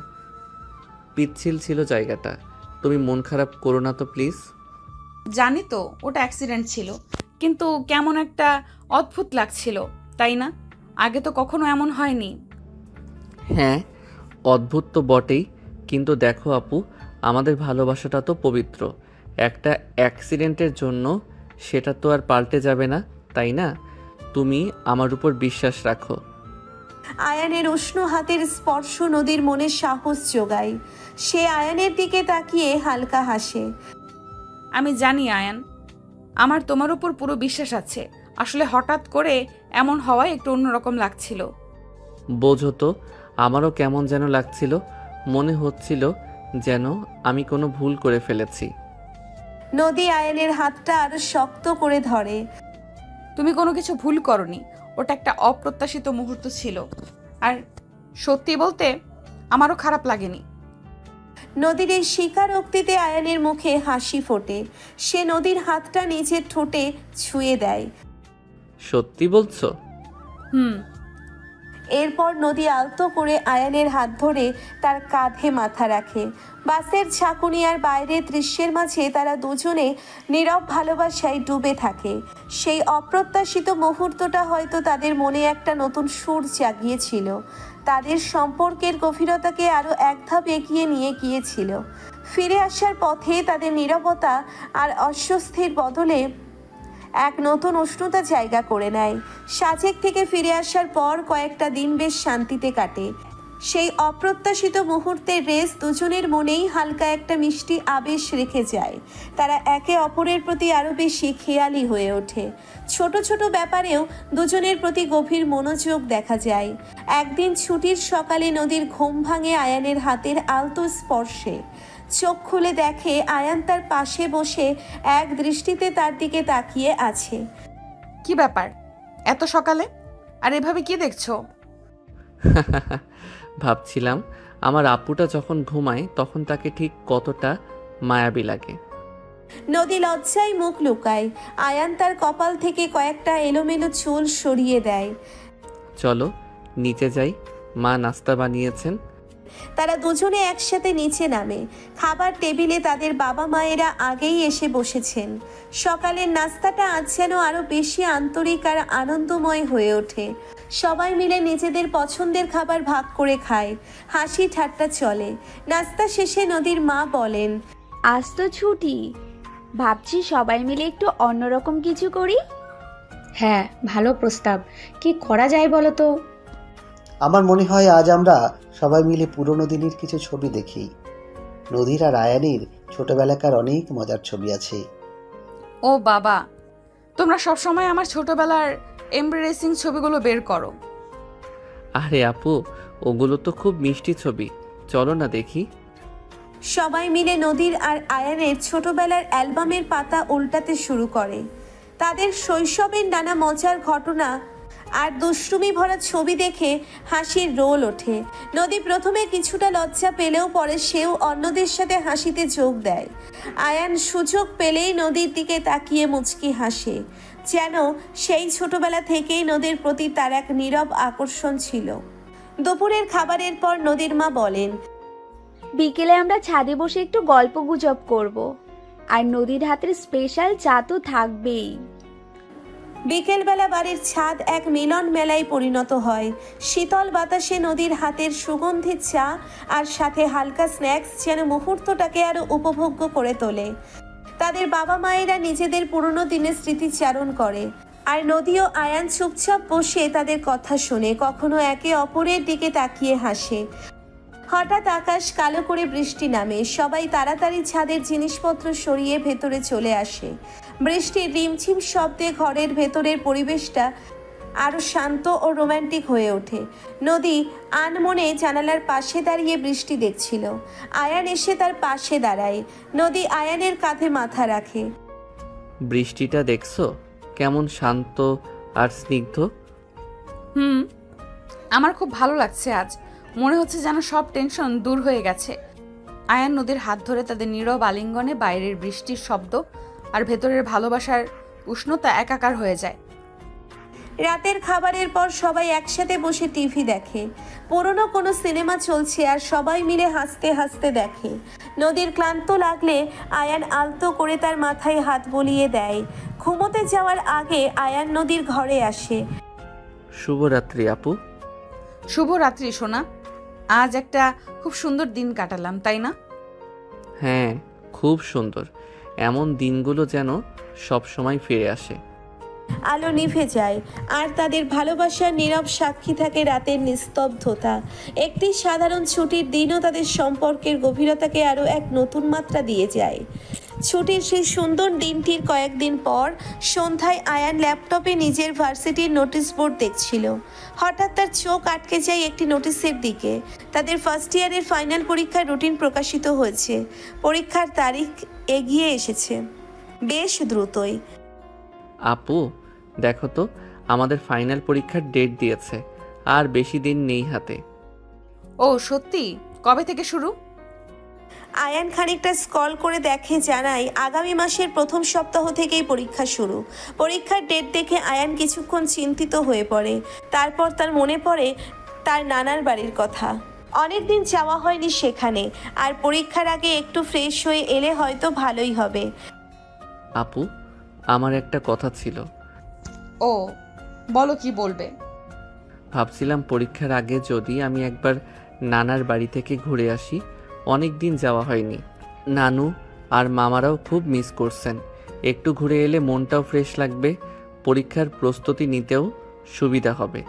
পিচ্ছিল ছিল জায়গাটা। তুমি মন খারাপ করো না তো প্লিজ। জানি তো ওটা অ্যাক্সিডেন্ট ছিল, কিন্তু কেমন একটা অদ্ভুত লাগছিল, তাই না? আগে তো কখনো এমন হয়নি। হ্যাঁ, অদ্ভুত তো বটেই, কিন্তু দেখো আপু, আমাদের ভালোবাসাটা তো পবিত্র। একটা অ্যাক্সিডেন্টের জন্য সেটা তো আর পাল্টে যাবে না, তাই না? তুমি আমার উপর বিশ্বাস রাখো। আয়ানের উষ্ণ হাতের স্পর্শ নদীর মনে সাহস যোগায়। সে আয়ানের দিকে তাকিয়ে হালকা হাসে। আমি জানি আয়ান, আমার তোমার উপর পুরো বিশ্বাস আছে। আসলে হঠাৎ করে এমন হওয়ায় একটু অন্যরকম লাগছিল। বোঝো তো, আমারও কেমন যেন লাগছিল। মনে হচ্ছিল যেন আমি কোনো ভুল করে ফেলেছি। নদী আয়ানের হাতটা আরো শক্ত করে ধরে। তুমি কোনো কিছু ভুল করনি, ওটা একটা অপ্রত্যাশিত মুহূর্ত ছিল। আর সত্যি বলতে আমারও খারাপ লাগেনি। নদীর এই স্বীকারোক্তিতে আয়ানের মুখে হাসি ফোটে। সে নদীর হাতটা নিজের ঠোঁটে ছুঁয়ে দেয়। সত্যি বলছো? হুম। এরপর নদী আলতো করে আয়ানের হাত ধরে তার কাঁধে মাথা রাখে। বাসের ঝাঁকুনি আর বাইরের দৃশ্যের মাঝে তারা দুজনে নীরব ভালোবাসায় ডুবে থাকে। সেই অপ্রত্যাশিত মুহূর্তটা হয়তো তাদের মনে একটা নতুন সুর জাগিয়েছিল, তাদের সম্পর্কের গভীরতাকে আরও এক ধাপ এগিয়ে নিয়ে গিয়েছিল। ফিরে আসার পথে তাদের নীরবতা আর অস্বস্তির বদলে এক নতুন উষ্ণতা জায়গা করে নেয়। সাজেক থেকে ফিরে আসার পর কয়েকটা দিন বেশ শান্তিতে কাটে। সেই অপ্রত্যাশিত মুহূর্তের রেস দুজনের মনেই হালকা একটা মিষ্টি আবেশ রেখে যায়। তারা একে অপরের প্রতি আরও বেশি খেয়ালি হয়ে ওঠে। ছোট ছোট ব্যাপারেও দুজনের প্রতি গভীর মনোযোগ দেখা যায়। একদিন ছুটির সকালে নদীর ঘুম ভাঙে আয়ানের হাতের আলতো স্পর্শে। চোখ খুলে দেখে আয়ান তার পাশে বসে এক দৃষ্টিতে তার দিকে তাকিয়ে আছে। কি ব্যাপার এত সকালে? আর এভাবে কি দেখছো? ভাবছিলাম আমার আপুটা যখন ঘুমায় তখন তাকে ঠিক কতটা মায়াবী লাগে। নদী লজ্জায় মুখ লুকায়। আয়ান তার কপাল থেকে কয়েকটা এলোমেলো চুল সরিয়ে দেয়। চলো নিচে যাই, মা নাস্তা বানিয়েছেন। তারা দুজনে একসাথে নিচে নামে। খাবার টেবিলে তাদের বাবা মায়েরা আগেই এসে বসেছেন। সকালের নাস্তাটা আজ যেন আরো বেশি আন্তরিক আর আনন্দময় হয়ে ওঠে। সবাই মিলে নিজেদের পছন্দের খাবার ভাগ করে খায়, হাসি ঠাট্টা চলে। নাস্তা শেষে নদীর মা বলেন, আজ তো ছুটি, ভাবছি সবাই মিলে একটু অন্যরকম কিছু করি। হ্যাঁ, ভালো প্রস্তাব। কি করা যায় বলো তো? আমার মনে হয় আজ আমরা সবাই মিলে পুরনো দিনের কিছু ছবি দেখি। নদীর আর আয়ানের ছোটবেলাকার অনেক মজার ছবি আছে। ও বাবা, তোমরা সবসময় আমার ছোটবেলার এমব্রেসিং ছবিগুলো বের করো। আরে আপু, ওগুলো তো খুব মিষ্টি ছবি, চলো না দেখি। সবাই মিলে নদীর আর আয়ানের ছোটবেলার অ্যালবামের পাতা উল্টাতে শুরু করে। তাদের শৈশবের নানা মজার ঘটনা আর দুষ্টুমি ভরা ছবি দেখে হাসির রোল ওঠে। নদী প্রথমে কিছুটা লজ্জা পেলেও পরে সেও অন্যদের সাথে হাসিতে যোগ দেয়। আয়ান সুযোগ পেলেই নদীর দিকে তাকিয়ে মুচকি হাসে, যেন সেই ছোটবেলা থেকেই নদীর প্রতি তার এক নীরব আকর্ষণ ছিল। দুপুরের খাবারের পর নদীর মা বলেন, বিকেলে আমরা ছাদে বসে একটু গল্প গুজব করব। আর নদীর হাতের স্পেশাল চা তো থাকবেই। বিকেলবেলা বাড়ির ছাদ এক মিলন মেলায় পরিণত হয়। শীতল বাতাসে নদীর হাতের সুগন্ধি চা আর সাথে হালকা স্ন্যাক্স যেন মুহূর্তটাকে আরো উপভোগ্য করে তোলে। তাদের বাবা মায়েরা নিজেদের পুরনো দিনের স্মৃতিচারণ করে, আর নদী ও আয়ান চুপচাপ বসে তাদের কথা শুনে, কখনো একে অপরের দিকে তাকিয়ে হাসে। হঠাৎ আকাশ কালো করে বৃষ্টি নামে। সবাই তাড়াতাড়ি ছাদের জিনিসপত্র সরিয়ে ভেতরে চলে আসে। বৃষ্টির রিমঝিম শব্দে ঘরের ভেতরের পরিবেশটা আরো শান্ত ও রোমান্টিক হয়ে ওঠে। নদী আনমনে জানালার পাশে দাঁড়িয়ে বৃষ্টি দেখছিল। আয়ান এসে তার পাশে দাঁড়ায়। নদী আয়ানের কাঁধে মাথা রাখে। বৃষ্টিটা দেখছো কেমন শান্ত আর স্নিগ্ধ? আমার খুব ভালো লাগছে আজ। মনে হচ্ছে যেন সব টেনশন দূর হয়ে গেছে। আয়ান নদীর হাত ধরে তাদের নীরব আলিঙ্গনে বাইরের বৃষ্টির শব্দ আর ভেতরের ভালোবাসার উষ্ণতা একাকার হয়ে যায়। রাতের খাবারের পর সবাই একসাথে বসে টিভি দেখে। পুরনো কোনো সিনেমা চলছে আর সবাই মিলে হাসতে হাসতে দেখে। নদীর ক্লান্ত লাগলে আয়ান আলতো করে তার মাথায় হাত বুলিয়ে দেয়। ঘুমোতে যাওয়ার আগে আয়ান নদীর ঘরে আসে। শুভরাত্রি আপু। শুভরাত্রি সোনা। আজ একটা খুব সুন্দর দিন কাটালাম, তাই না? হ্যাঁ, খুব সুন্দর। এমন দিনগুলো যেন সব সময় ফিরে আসে। আলো নিভে যায় আর তাদের ভালোবাসার নীরব সাক্ষী থাকে রাতের নিস্তব্ধতা। একটি সাধারণ ছুটির দিনও তাদের সম্পর্কের গভীরতাকে আরও এক নতুন মাত্রা দিয়ে যায়। ছুটির সেই সুন্দর দিনটির কয়েকদিন পর সন্ধ্যায় আয়ান ল্যাপটপে নিজের ভার্সিটির নোটিশ বোর্ড দেখছিল। হঠাৎ তার চোখ আটকে যায় একটি নোটিশের দিকে। তাদের ফার্স্ট ইয়ারের ফাইনাল পরীক্ষার রুটিন প্রকাশিত হয়েছে। পরীক্ষার তারিখ এগিয়ে এসেছে, বেশ দ্রুতই। আপু দেখো তো, আমাদের ফাইনাল পরীক্ষার ডেট দিয়েছে, আর বেশি দিন নেই হাতে। ও সত্যি? কবে থেকে শুরু? আয়ান খানিকটা স্ক্রল করে দেখে, জানায় আগামী মাসের প্রথম সপ্তাহ থেকেই পরীক্ষা শুরু। পরীক্ষার ডেট দেখে আয়ান কিছুক্ষণ চিন্তিত হয়ে পড়ে। তারপর তার মনে পড়ে তার নানার বাড়ির কথা। অনেকদিন যাওয়া হয়নি সেখানে, আর পরীক্ষার আগে একটু ফ্রেশ হয়ে এলে হয়তো ভালোই হবে। আপু, আমার একটা কথা ছিল। ও বলো, কি বলবে? ভাবছিলাম পরীক্ষার আগে যদি আমি একবার নানার বাড়ি থেকে ঘুরে আসি। অনেক দিন যাওয়া হয়নি। নানু আর মামারাও খুব মিস করছেন। একটু ঘুরে এলে মনটাও ফ্রেশ লাগবে, পরীক্ষার প্রস্তুতি নিতেও সুবিধা হবে।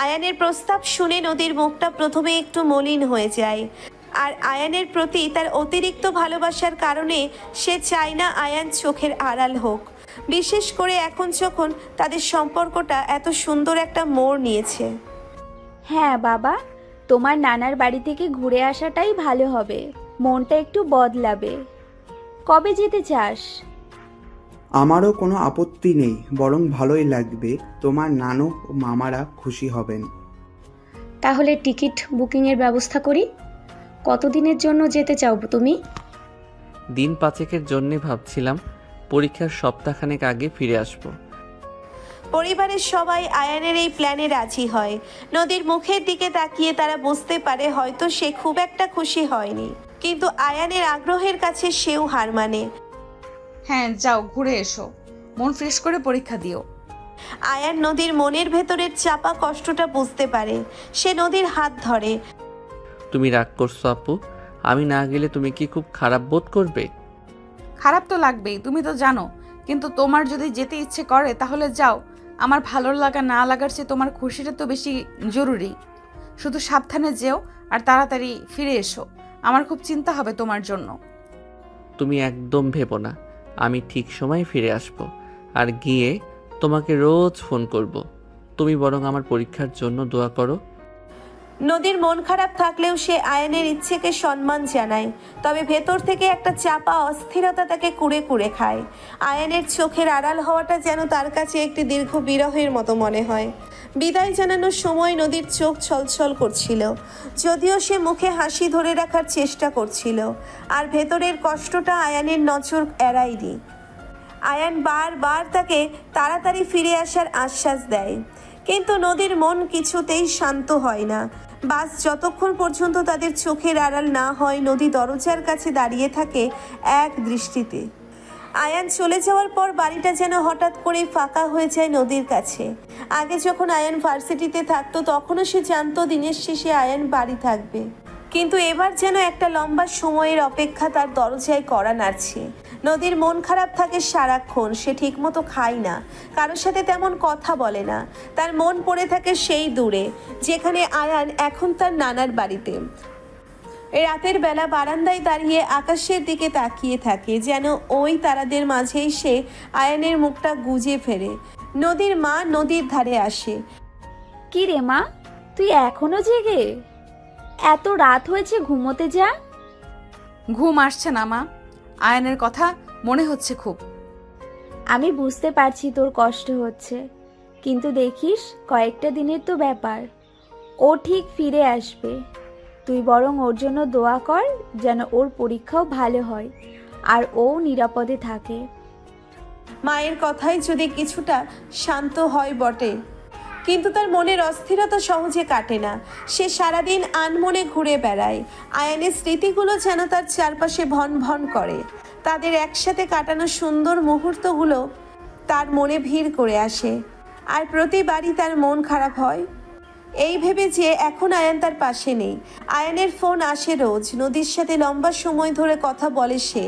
আয়ানের প্রস্তাব শুনে নদীর মুখটা প্রথমে একটু মলিন হয়ে যায়। আর আয়ানের প্রতি তার অতিরিক্ত ভালোবাসার কারণে সে চায় না আয়ান চোখের আড়াল হোক, বিশেষ করে এখন যখন তাদের সম্পর্কটা এত সুন্দর একটা মোড় নিয়েছে। হ্যাঁ বাবা, তোমার নানার বাড়ি থেকে ঘুরে আসাটাই ভালো হবে। মনটা একটু বদলাবে। কবে যেতে চাস? আমারও কোনো আপত্তি নেই, বরং ভালোই লাগবে। তোমার নানু ও মামারা খুশি হবেন। তাহলে টিকিট বুকিংয়ের ব্যবস্থা করি। কতদিনের জন্য যেতে চাও তুমি? দিন 5 জন্যে ভাবছিলাম। পরীক্ষার সপ্তাহখানেক আগে ফিরে আসব। পরিবারের সবাই আয়ানের এই প্ল্যানে রাজি হয়। নদীর মুখের দিকে তাকিয়ে তারা বুঝতে পারে হয়তো সে খুব একটা খুশি হয়নি, কিন্তু আয়ানের আগ্রহের কাছে সেও হার মানে। হ্যাঁ যাও, ঘুরে এসো, মন ফ্রেশ করে পরীক্ষা দিও। আয়ান নদীর মনের ভেতরের চাপা কষ্টটা বুঝতে পারে। সে নদীর হাত ধরে। তুমি রাগ করছো আপু? আমি না গেলে তুমি কি খুব খারাপ বোধ করবে? খারাপ তো লাগবেই, তুমি তো জানো। কিন্তু তোমার যদি যেতে ইচ্ছে করে তাহলে যাও। আমার ভালো লাগা না লাগার চেয়ে তোমার খুশিটা তো বেশি জরুরি। শুধু সাবধানে যেও আর তাড়াতাড়ি ফিরে এসো, আমার খুব চিন্তা হবে তোমার জন্য। তুমি একদম ভেবো না, আমি ঠিক সময় ফিরে আসব আর গিয়ে তোমাকে রোজ ফোন করব। তুমি বরং আমার পরীক্ষার জন্য দোয়া করো। নদীর মন খারাপ থাকলেও সে আয়ানের ইচ্ছেকে সম্মান জানায়, তবে ভেতর থেকে একটা চাপা অস্থিরতা তাকে কুড়ে কুড়ে খায়। আয়ানের চোখের আড়াল হওয়াটা যেন তার কাছে একটি দীর্ঘ বিরহের মতো মনে হয়। বিদায় জানানোর সময় নদীর চোখ ছলছল করছিল, যদিও সে মুখে হাসি ধরে রাখার চেষ্টা করছিল, আর ভেতরের কষ্টটা আয়ানের নজর এড়ায়নি। আয়ান বারবার তাকে তাড়াতাড়ি ফিরে আসার আশ্বাস দেয়, কিন্তু নদীর মন কিছুতেই শান্ত হয় না। বাস যতক্ষণ পর্যন্ত তাদের চোখের আড়াল না হয়, নদী দরজার কাছে দাঁড়িয়ে থাকে এক দৃষ্টিতে। আয়ান চলে যাওয়ার পর বাড়িটা যেন হঠাৎ করেই ফাঁকা হয়ে যায় নদীর কাছে। আগে যখন আয়ান ভার্সিটিতে থাকতো তখনও সে জানতো দিনের শেষে আয়ান বাড়ি থাকবে, কিন্তু এবার যেন একটা লম্বা সময়ের অপেক্ষা তার দরজায় কড়া নাড়ছে। নদীর মন খারাপ থাকে সারাক্ষণ, সে ঠিকমতো খায় না, কারোর সাথে তেমন কথা বলে না। তার মন পড়ে থাকে সেই দূরে, যেখানে আয়ান এখন তার নানার বাড়িতে। রাতের বেলা বারান্দায় দাঁড়িয়ে আকাশের দিকে তাকিয়ে থাকে, যেন ওই তারাদের মাঝেই সে আয়ানের মুখটা গুজে ফেরে। নদীর মা নদীর ধারে আসে। কি রে মা, তুই এখনো জেগে? এত রাত হয়েছে, ঘুমোতে যা। ঘুম আসছে না মা, আয়ানের কথা মনে হচ্ছে খুব। আমি বুঝতে পারছি তোর কষ্ট হচ্ছে, কিন্তু দেখিস কয়েকটা দিনের তো ব্যাপার, ও ঠিক ফিরে আসবে। তুই বরং ওর জন্য দোয়া কর যেন ওর পরীক্ষাও ভালো হয় আর ও নিরাপদে থাকে। মায়ের কথাই যদি কিছুটা শান্ত হয় বটে, কিন্তু তার মনের অস্থিরতা সহজে কাটে না। সে সারাদিন আনমনে ঘুরে বেড়ায়। আয়ানের স্মৃতিগুলো যেন তার চারপাশে ভন ভন করে। তাদের একসাথে কাটানো সুন্দর মুহূর্তগুলো তার মনে ভিড় করে আসে, আর প্রতিবারই তার মন খারাপ হয় এই ভেবে যে এখন আয়ান তার পাশে নেই। আয়ানের ফোন আসে রোজ, নদীর সাথে লম্বা সময় ধরে কথা বলে সে।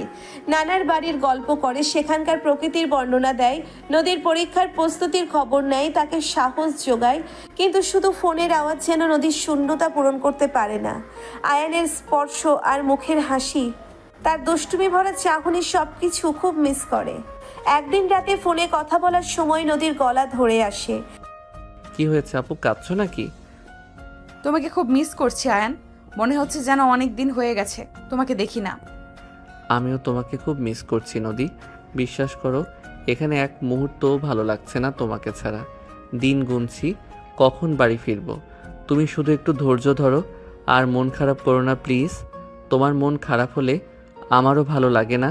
নানার বাড়ির গল্প করে, সেখানকার প্রকৃতির বর্ণনা দেয়, নদীর পরীক্ষার প্রস্তুতির খবর নেয়, তাকে সাহস যোগায়। কিন্তু শুধু ফোনের আওয়াজ যেন নদীর শূন্যতা পূরণ করতে পারে না। আয়ানের স্পর্শ আর মুখের হাসি, তার দুষ্টুমি ভরা চাহনি সব কিছু খুব মিস করে। একদিন রাতে ফোনে কথা বলার সময় নদীর গলা ধরে আসে। কি হয়েছে আপু, কাঁদছো নাকি? তোমাকে খুব মিস করছি আয়ান, মনে হচ্ছে যেন অনেক দিন হয়ে গেছে তোমাকে দেখি না। আমিও তোমাকে খুব মিস করছি নদী, বিশ্বাস করো এখানে এক মুহূর্তও ভালো লাগছে না তোমাকে ছাড়া। দিন গুনছি কখন বাড়ি ফিরবো। তুমি শুধু একটু ধৈর্য ধরো আর মন খারাপ করো না প্লিজ। তোমার মন খারাপ হলে আমারও ভালো লাগে না।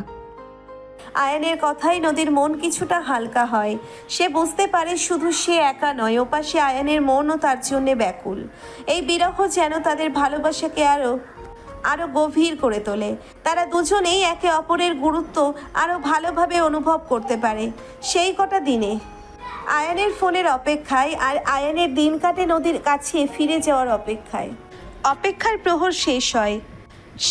আয়ানের কথাই নদীর মন কিছুটা হালকা হয়। সে বুঝতে পারে শুধু সে একা নয়, ওপাশে আয়ানের মনও তার জন্য ব্যাকুল। এই বিরহ যেন তাদের ভালোবাসাকে আরো গভীর করে তোলে। তারা দুজনেই একে অপরের গুরুত্ব আরো ভালোভাবে অনুভব করতে পারে সেই কটা দিনে। আয়ানের ফোনের অপেক্ষায় আর আয়ানের দিন কাটে নদীর কাছে ফিরে যাওয়ার অপেক্ষায়। অপেক্ষার প্রহর শেষ হয়।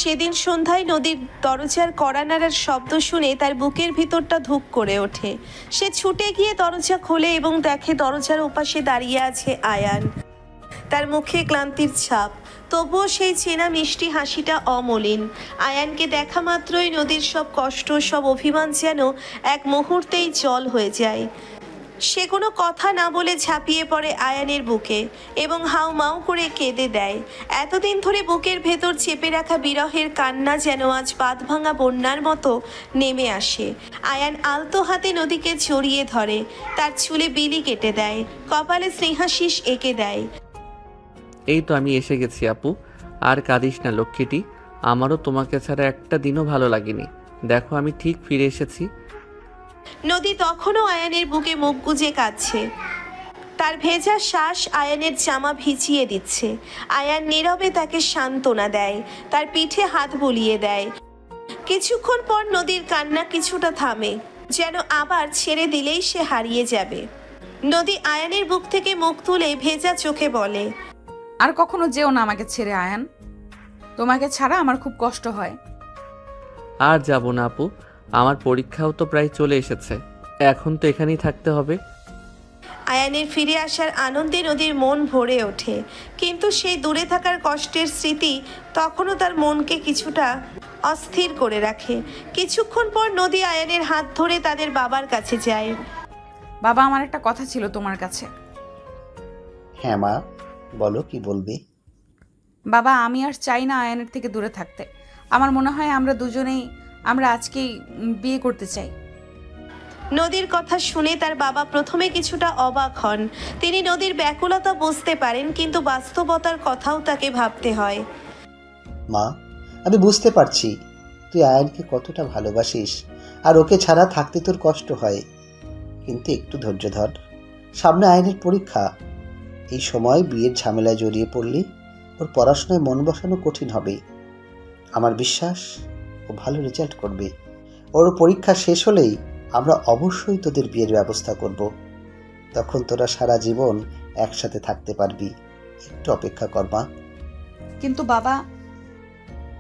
সেদিন সন্ধ্যায় নদীর দরজার কড়া নাড়ার শব্দ শুনে তার বুকের ভিতরটা ধুক করে ওঠে। সে ছুটে গিয়ে দরজা খোলে এবং দেখে দরজার ওপাশে দাঁড়িয়ে আছে আয়ান। তার মুখে ক্লান্তির ছাপ, তবুও সেই চেনা মিষ্টি হাসিটা অমলিন। আয়ানকে দেখা মাত্রই নদীর সব কষ্ট, সব অভিমান যেন এক মুহূর্তেই জল হয়ে যায়। সে কোনো কথা না বলে ঝাঁপিয়ে পড়ে আয়ানের বুকে এবং হাউমাউ করে কেঁদে দেয়। এতদিন ধরে বুকের ভেতর চেপে রাখা বিরহের কান্না যেন আজ বাঁধভাঙা বন্যার মতো নেমে আসে। আয়ান আলতো হাতে নদীকে জড়িয়ে ধরে, তার চুলে বিলি কেটে দেয়, কপালে স্নেহাশিস এঁকে দেয়। এই তো আমি এসে গেছি আপু, আর কাঁদিস না লক্ষ্মীটি। আমারও তোমাকে ছাড়া একটা দিনও ভালো লাগেনি। দেখো আমি ঠিক ফিরে এসেছি। নদী তখনও আয়ানের বুকে মুখ গুজে কাঁদছে। তার ভেজা শ্বাস আয়ানের জামা ভিজিয়ে দিচ্ছে। আয়ান নীরবে তাকে সান্ত্বনা দেয়, তার পিঠে হাত বুলিয়ে দেয়। কিছুক্ষণ পর নদীর কান্না কিছুটা থামে, যেন আবার ছেড়ে দিলেই সে হারিয়ে যাবে। নদী আয়ানের বুক থেকে মুখ তুলে ভেজা চোখে বলে, আর কখনো যেও না আমাকে ছেড়ে আয়ান, তোমাকে ছাড়া আমার খুব কষ্ট হয়। আর যাব না আপু, আমার পরীক্ষাও তো প্রায় চলে এসেছে, এখন তো এখানেই থাকতে হবে। আয়ানের ফিরে আসার আনন্দে নদীর মন ভরে ওঠে, কিন্তু সেই দূরে থাকার কষ্টের স্মৃতি তখনও তার মনকে কিছুটা অস্থির করে রাখে। কিছুক্ষণ পর নদী আয়ানের হাত ধরে তাদের বাবার কাছে যায়। বাবা, আমার একটা কথা ছিল তোমার কাছে। হ্যাঁ মা, বলো কি বলবে। বাবা, আমি আর চাই না আয়ানের থেকে দূরে থাকতে। আমার মনে হয় আমরা আজকেই বিয়ে করতে চাই। নদীর কথা শুনে তার বাবা প্রথমে কিছুটা অবাক হন। তিনি নদীর ব্যাকুলতা বুঝতে পারেন, কিন্তু বাস্তবতার কথাও তাকে ভাবতে হয়। মা, আমি বুঝতে পারছি তুই আয়ানকে কতটা ভালোবাসিস, আর ওকে ছাড়া থাকতে তোর কষ্ট হয়। কিন্তু একটু ধৈর্য ধর, সামনে আয়ানের পরীক্ষা। এই সময় বিয়ের ঝামেলায় জড়িয়ে পড়লে ওর পড়াশোনায় মন বসানো কঠিন হবে। আমার বিশ্বাস ও ভালো রেজাল্ট করবে। ওর পরীক্ষা শেষ হলেই আমরা অবশ্যই তোদের বিয়ের ব্যবস্থা করব। তখন তোরা সারা জীবন একসাথে থাকতে পারবি। একটু অপেক্ষা কর মা। কিন্তু বাবা,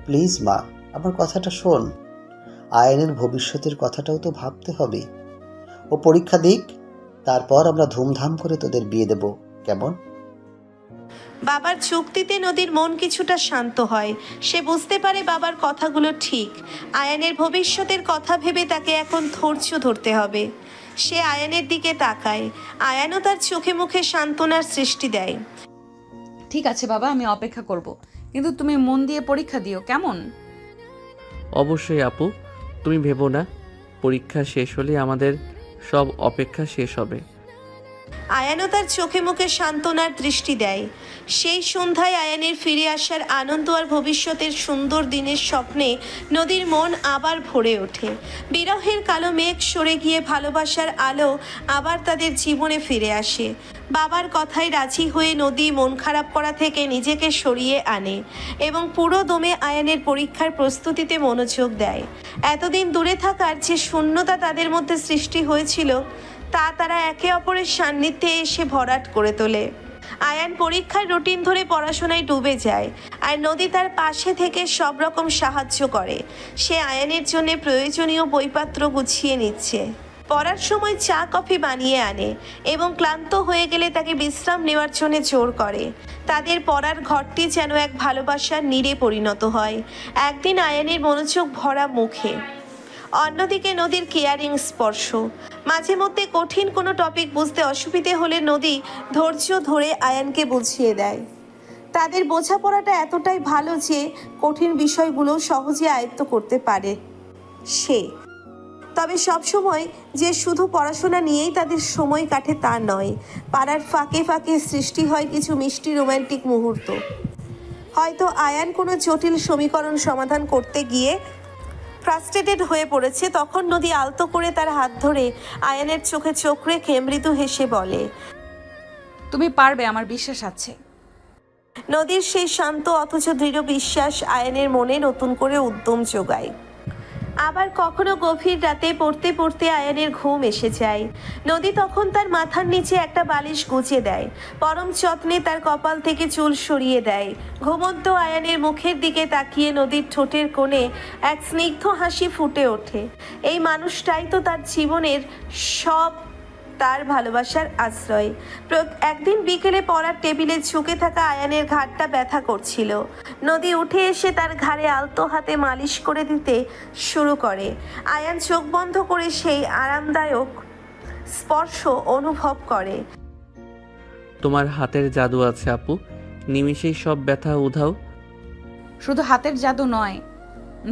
প্লিজ মা, আমার কথাটা শোন। আয়ানের ভবিষ্যতের কথাটাও তো ভাবতে হবে। ও পরীক্ষা দিক, তারপর আমরা ধুমধাম করে তোদের বিয়ে দেব, কেমন? বাবার যুক্তিতে নদীর মন কিছুটা শান্ত হয়। সে বুঝতে পারে বাবার কথাগুলো ঠিক। আয়ানের ভবিষ্যতের কথা ভেবে তাকে এখন ধৈর্য ধরতে হবে। সে আয়ানের দিকে তাকায়। আয়ানও তার চোখে মুখে সান্ত্বনার সৃষ্টি দেয়। ঠিক আছে বাবা, আমি অপেক্ষা করব, কিন্তু তুমি মন দিয়ে পরীক্ষা দিও, কেমন? অবশ্যই আপু, তুমি ভেবো না, পরীক্ষা শেষ হলে আমাদের সব অপেক্ষা শেষ হবে। আয়ানও তার চোখে মুখে সান্ত্বনার দৃষ্টি দেয়। সেই সন্ধ্যায় আয়ানের ফিরে আসার আনন্দ আর ভবিষ্যতের সুন্দর দিনের স্বপ্নে নদীর মন আবার ভরে ওঠে। বিরহের কালো মেঘ সরে গিয়ে ভালোবাসার আলো আবার তাদের জীবনে ফিরে আসে। বাবার কথায় রাজি হয়ে নদী মন খারাপ করা থেকে নিজেকে সরিয়ে আনে এবং পুরো দমে আয়ানের পরীক্ষার প্রস্তুতিতে মনোযোগ দেয়। এতদিন দূরে থাকার যে শূন্যতা তাদের মধ্যে সৃষ্টি হয়েছিল, তা তারা একে অপরের সান্নিধ্যে এসে ভরাট করে তোলে। আয়ান পরীক্ষার রুটিন ধরে পড়াশোনায় ডুবে যায়, আর নদী তার পাশে থেকে সব রকম সাহায্য করে। সে আয়ানের জন্য প্রয়োজনীয় বইপত্র গুছিয়ে নিচ্ছে, পড়ার সময় চা কফি বানিয়ে আনে এবং ক্লান্ত হয়ে গেলে তাকে বিশ্রাম নেওয়ার জন্য জোর করে। তাদের পড়ার ঘরটি যেন এক ভালোবাসার নীড়ে পরিণত হয়। একদিন আয়ানের মনোযোগ ভরা মুখে, অন্যদিকে নদীর কেয়ারিং স্পর্শ। মাঝে মধ্যে কঠিন কোনো টপিক বুঝতে অসুবিধে হলে নদী ধৈর্য ধরে আয়ানকে বুঝিয়ে দেয়। তাদের বোঝাপড়াটা এতটাই ভালো যে কঠিন বিষয়গুলো সহজে আয়ত্ত করতে পারে সে। তবে সবসময় যে শুধু পড়াশোনা নিয়েই তাদের সময় কাটে তা নয়। পাড়ার ফাঁকে ফাঁকে সৃষ্টি হয় কিছু মিষ্টি রোমান্টিক মুহূর্ত। হয়তো আয়ান কোনো জটিল সমীকরণ সমাধান করতে গিয়ে ফ্রাস্ট্রেটেড হয়ে পড়েছে, তখন নদী আলতো করে তার হাত ধরে আয়ানের চোখে চোখ রেখে মৃদু হেসে বলে, তুমি পারবে, আমার বিশ্বাস আছে। নদীর সেই শান্ত অথচ দৃঢ় বিশ্বাস আয়ানের মনে নতুন করে উদ্যম যোগায়। আবার কখনো গভীর রাতে পড়তে পড়তে আয়ানের ঘুম এসে যায়। নদী তখন তার মাথার নিচে একটা বালিশ গুছিয়ে দেয়, পরম যত্নে তার কপাল থেকে চুল সরিয়ে দেয়। ঘুমন্ত আয়ানের মুখের দিকে তাকিয়ে নদীর ঠোঁটের কোণে এক স্নিগ্ধ হাসি ফুটে ওঠে। এই মানুষটাই তো তার জীবনের সব, তার ভালোবাসার আশ্রয়। একদিন বিকেলে পড়ার টেবিলে ঝুঁকে থাকা আয়ানের ঘাড়টা ব্যথা করছিল। নদী উঠে এসে তার ঘাড়ে আলতো হাতে মালিশ করে দিতে শুরু করে। আয়ান চোখ বন্ধ করে সেই আরামদায়ক স্পর্শ অনুভব করে। তোমার হাতের জাদু আছে আপু, নিমিষেই সব ব্যথা উধাও। শুধু হাতের জাদু নয়,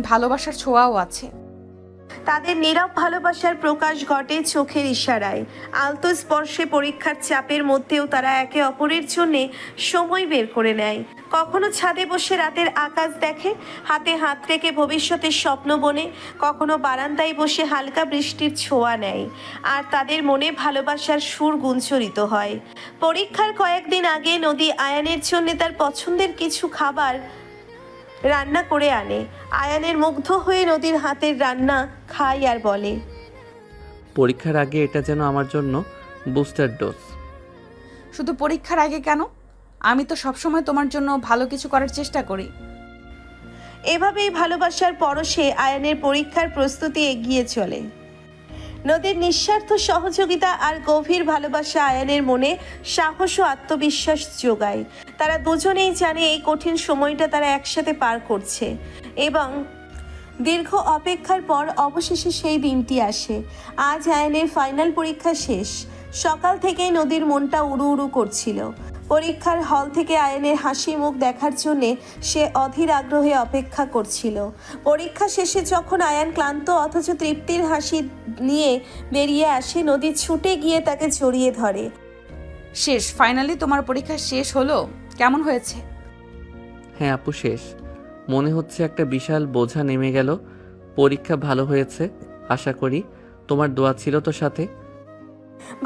ভালোবাসার ছোঁয়াও আছে। তাদের নীরব ভালোবাসার প্রকাশ ঘটে চোখের ইশারায়। আলতো স্পর্শে পরীক্ষার চাপের মধ্যেও তারা একে অপরের জন্যে সময় বের করে নেয়। কখনো ছাদে বসে রাতের আকাশ দেখে, হাতে হাত রেখে ভবিষ্যতের স্বপ্ন বনে, কখনো বারান্দায় বসে হালকা বৃষ্টির ছোঁয়া নেয়, আর তাদের মনে ভালোবাসার সুর গুঞ্জরিত হয়। পরীক্ষার কয়েকদিন আগে নদী আয়ানের জন্য তার পছন্দের কিছু খাবার রান্না করে আনে। আয়ানের মুগ্ধ হয়ে নদীর হাতের রান্না খায় আর বলে, পরীক্ষার আগে এটা যেন আমার জন্য বুস্টার ডোজ। শুধু পরীক্ষার আগে কেন, আমি তো সবসময় তোমার জন্য ভালো কিছু করার চেষ্টা করি। এভাবেই ভালোবাসার পরশে আয়ানের পরীক্ষার প্রস্তুতি এগিয়ে চলে। নদীর নিঃস্বার্থ সহযোগিতা আর গভীর ভালোবাসা আয়ানের মনে সাহস ও আত্মবিশ্বাস যোগায়। তারা দুজনেই জানে এই কঠিন সময়টা তারা একসাথে পার করছে এবং দীর্ঘ অপেক্ষার পর অবশেষে সেই দিনটি আসে। আজ আয়ানের ফাইনাল পরীক্ষা শেষ। সকাল থেকেই নদীর মনটা উড়ু উড়ু করছিল। পরীক্ষার হল থেকে আয়ানের হাসি মুখ দেখার জন্যে সে অধীর আগ্রহে অপেক্ষা করছিল। পরীক্ষা শেষে যখন আয়ান ক্লান্ত অথচ তৃপ্তির হাসি নিয়ে বেরিয়ে আসে, নদী ছুটে গিয়ে তাকে জড়িয়ে ধরে। শেষ, ফাইনালি তোমার পরীক্ষা শেষ হলো, কেমন হয়েছে? হ্যাঁ আপু, শেষ। মনে হচ্ছে একটা বিশাল বোঝা নেমে গেল। পরীক্ষা ভালো হয়েছে আশা করি। তোমার দোয়া ছিল তো সাথে।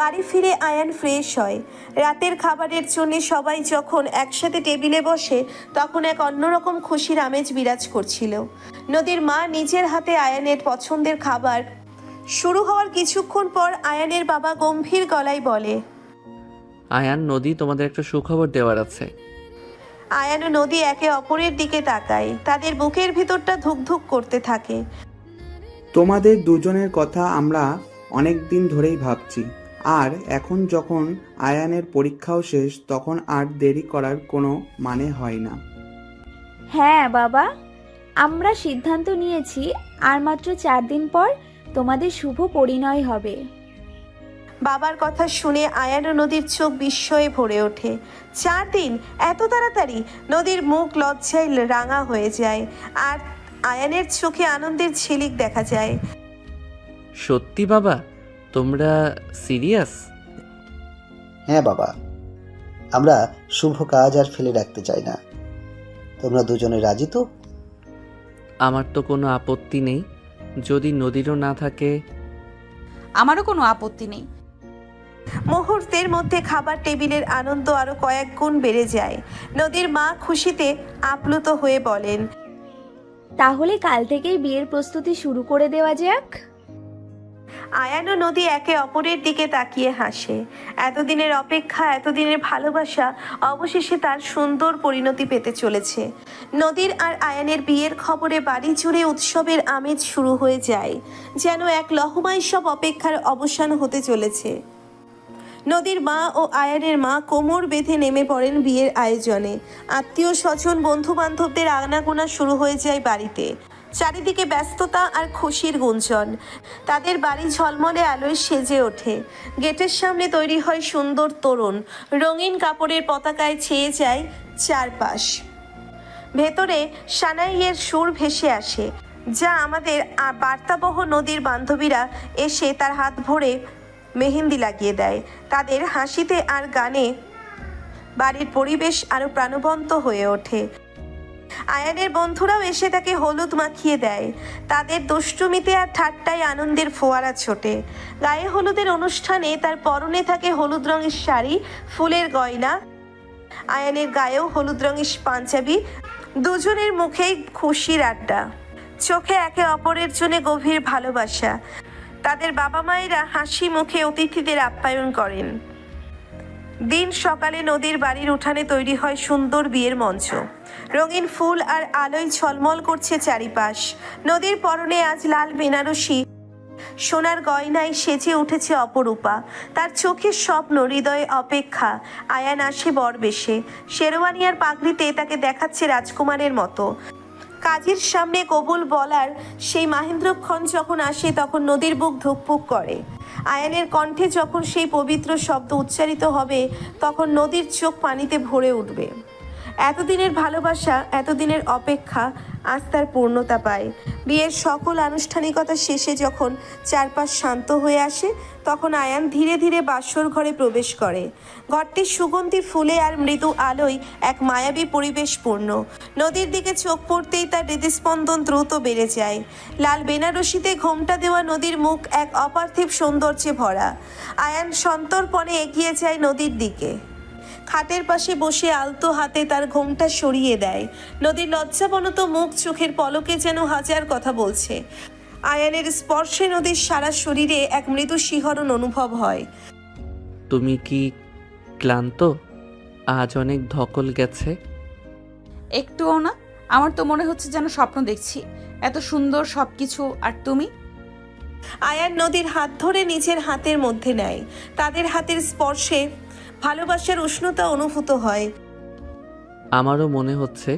বাড়ি ফিরে আয়ান ফ্রেশ হয়। রাতের খাবারের জন্য সবাই যখন একসাথে টেবিলে বসে তখন এক অন্যরকম খুশির আমেজ বিরাজ করছিল। নদীর মা নিজের হাতে আয়ানের পছন্দের খাবার শুরু হওয়ার কিছুক্ষণ পর আয়ানের বাবা গম্ভীর গলায় বলে, আয়ান, নদী, তোমাদের একটা সুখবর দেওয়ার আছে। আয়ান ও নদী একে অপরের দিকে তাকায়। তাদের বুকের ভিতরটা ধুকধুক করতে থাকে। তোমাদের দুজনের কথা আমরা অনেক দিন ধরেই ভাবছি, আর এখন যখন আয়ানের পরীক্ষাও শেষ তখন আর দেরি করার কোনো মানে হয় না। হ্যাঁ বাবা, আমরা সিদ্ধান্ত নিয়েছি আর মাত্র 4 দিন পর তোমাদের শুভ পরিণয় হবে। বাবার কথা শুনে আয়ান ও নদীর চোখ বিস্ময়ে ভরে ওঠে। 4 দিন? এত তাড়াতাড়ি? নদীর মুখ লজ্জায় রাঙা হয়ে যায় আর আয়ানের চোখে আনন্দের ঝিলিক দেখা যায়। সত্যি বাবা, তোমরা সিরিয়াস? হ্যাঁ বাবা, আমরা শুভ কাজ আর ফেলে রাখতে চাই না। তোমরা দুজনে রাজি তো? আমার তো কোনো আপত্তি নেই, যদি নদীরও না থাকে। আমারও কোনো আপত্তি নেই। মুহূর্তের মধ্যে খাবার টেবিলের আনন্দ আরো কয়েক গুণ বেড়ে যায়। নদীর মা খুশিতে আপ্লুত হয়ে বলেন, তাহলে কাল থেকেই বিয়ের প্রস্তুতি শুরু করে দেওয়া যাক। আয়ান ও নদী একে অপরের দিকে তাকিয়ে হাসে। এতদিনের অপেক্ষা, এতদিনের ভালোবাসা অবশেষে তার সুন্দর পরিণতি পেতে চলেছে। নদীর আর আয়ানের বিয়ের খবরে বাড়ি জুড়ে উৎসবের আমেজ শুরু হয়ে যায়, যেন এক লহমায় সব অপেক্ষার অবসান হতে চলেছে। নদীর মা ও আয়ানের মা কোমর বেঁধে নেমে পড়েন বিয়ের আয়োজনে। আত্মীয় স্বজন, বন্ধু বান্ধবদের আনাগোনা শুরু হয়ে যায় বাড়িতে। চারিদিকে ব্যস্ততা আর খুশির গুঞ্জন। তাদের বাড়ি ঝলমলে আলোয় সেজে ওঠে। গেটের সামনে তৈরি হয় সুন্দর তোরণ। রঙিন কাপড়ের পতাকায় ছেয়ে যায় চারপাশ। ভেতরে সানাইয়ের সুর ভেসে আসে, যা আমাদের বার্তাবহ নদীর বান্ধবীরা এসে তার হাত ভরে মেহেন্দি লাগিয়ে দেয়। তাদের হাসিতে আর গানে বাড়ির পরিবেশ আরো প্রাণবন্ত হয়ে ওঠে। আয়ানের বন্ধুরাও এসে তাকে হলুদ মাখিয়ে দেয়। তাদের দুষ্টুমিতে আর ঠাট্টায় আনন্দের ফোয়ারা ছোটে। গায়ে হলুদের অনুষ্ঠানে তার পরনে থাকে হলুদ রঙের শাড়ি, ফুলের গয়না। আয়ানের গায়েও হলুদ রঙের পাঞ্জাবি। দুজনের মুখেই খুশির আড্ডা, চোখে একে অপরের জন্য গভীর ভালোবাসা। তাদের বাবা মায়েরা হাসি মুখে অতিথিদের আপ্যায়ন করেন। দিন সকালে নদীর বাড়ির উঠানে তৈরি হয় সুন্দর বিয়ের মঞ্চ। রঙিন ফুল আর আলোয় ঝলমল করছে চারিপাশ। নদীর পরনে আজ লাল বেনারসি, সোনার গয়নায় সেজে উঠেছে অপরূপা। তার চোখের স্বপ্ন, হৃদয়ে অপেক্ষা। আয়ান আসে বরবেশে, শেরওয়ানি আর পাগড়িতে তাকে দেখাচ্ছে রাজকুমারের মতো। কাজের সামনে কবুল বলার সেই মাহেন্দ্রক্ষণ যখন আসে তখন নদীর বুক ধুকপুক করে। আয়ানের কণ্ঠে যখন সেই পবিত্র শব্দ উচ্চারিত হবে তখন নদীর চোখ পানিতে ভরে উঠবে। এতদিনের ভালোবাসা, এতদিনের অপেক্ষা আজ তার পূর্ণতা পায়। বিয়ের সকল আনুষ্ঠানিকতা শেষে যখন চারপাশ শান্ত হয়ে আসে তখন আয়ান ধীরে ধীরে বাসর ঘরে প্রবেশ করে। ঘরটির সুগন্ধি ফুলে আর মৃদু আলোয় এক মায়াবী পরিবেশ পূর্ণ। নদীর দিকে চোখ পড়তেই তার হৃদস্পন্দন দ্রুত বেড়ে যায়। লাল বেনারসিতে ঘোমটা দেওয়া নদীর মুখ এক অপার্থিব সৌন্দর্যে ভরা। আয়ান সন্তর্পণে এগিয়ে যায় নদীর দিকে। খাটের পাশে বসে আলতো হাতে তার ঘোমটা সরিয়ে দেয়। নদীর লজ্জাবনত মুখ চোখের পলকে যেন হাজার কথা বলছে। আয়ানের স্পর্শে নদীর সারা শরীরে এক মৃদু শিহরণ অনুভব হয়। তুমি কি ক্লান্ত? আজ অনেক ধকল গেছে। একটুও না, আমার তো মনে হচ্ছে যেন স্বপ্ন দেখছি। এত সুন্দর সবকিছু, আর তুমি? আয়ান নদীর হাত ধরে নিজের হাতের মধ্যে নেয়। তাদের হাতের স্পর্শে ভালোবাসার উষ্ণতা অনুভূত হয়। আমারও মনে হচ্ছে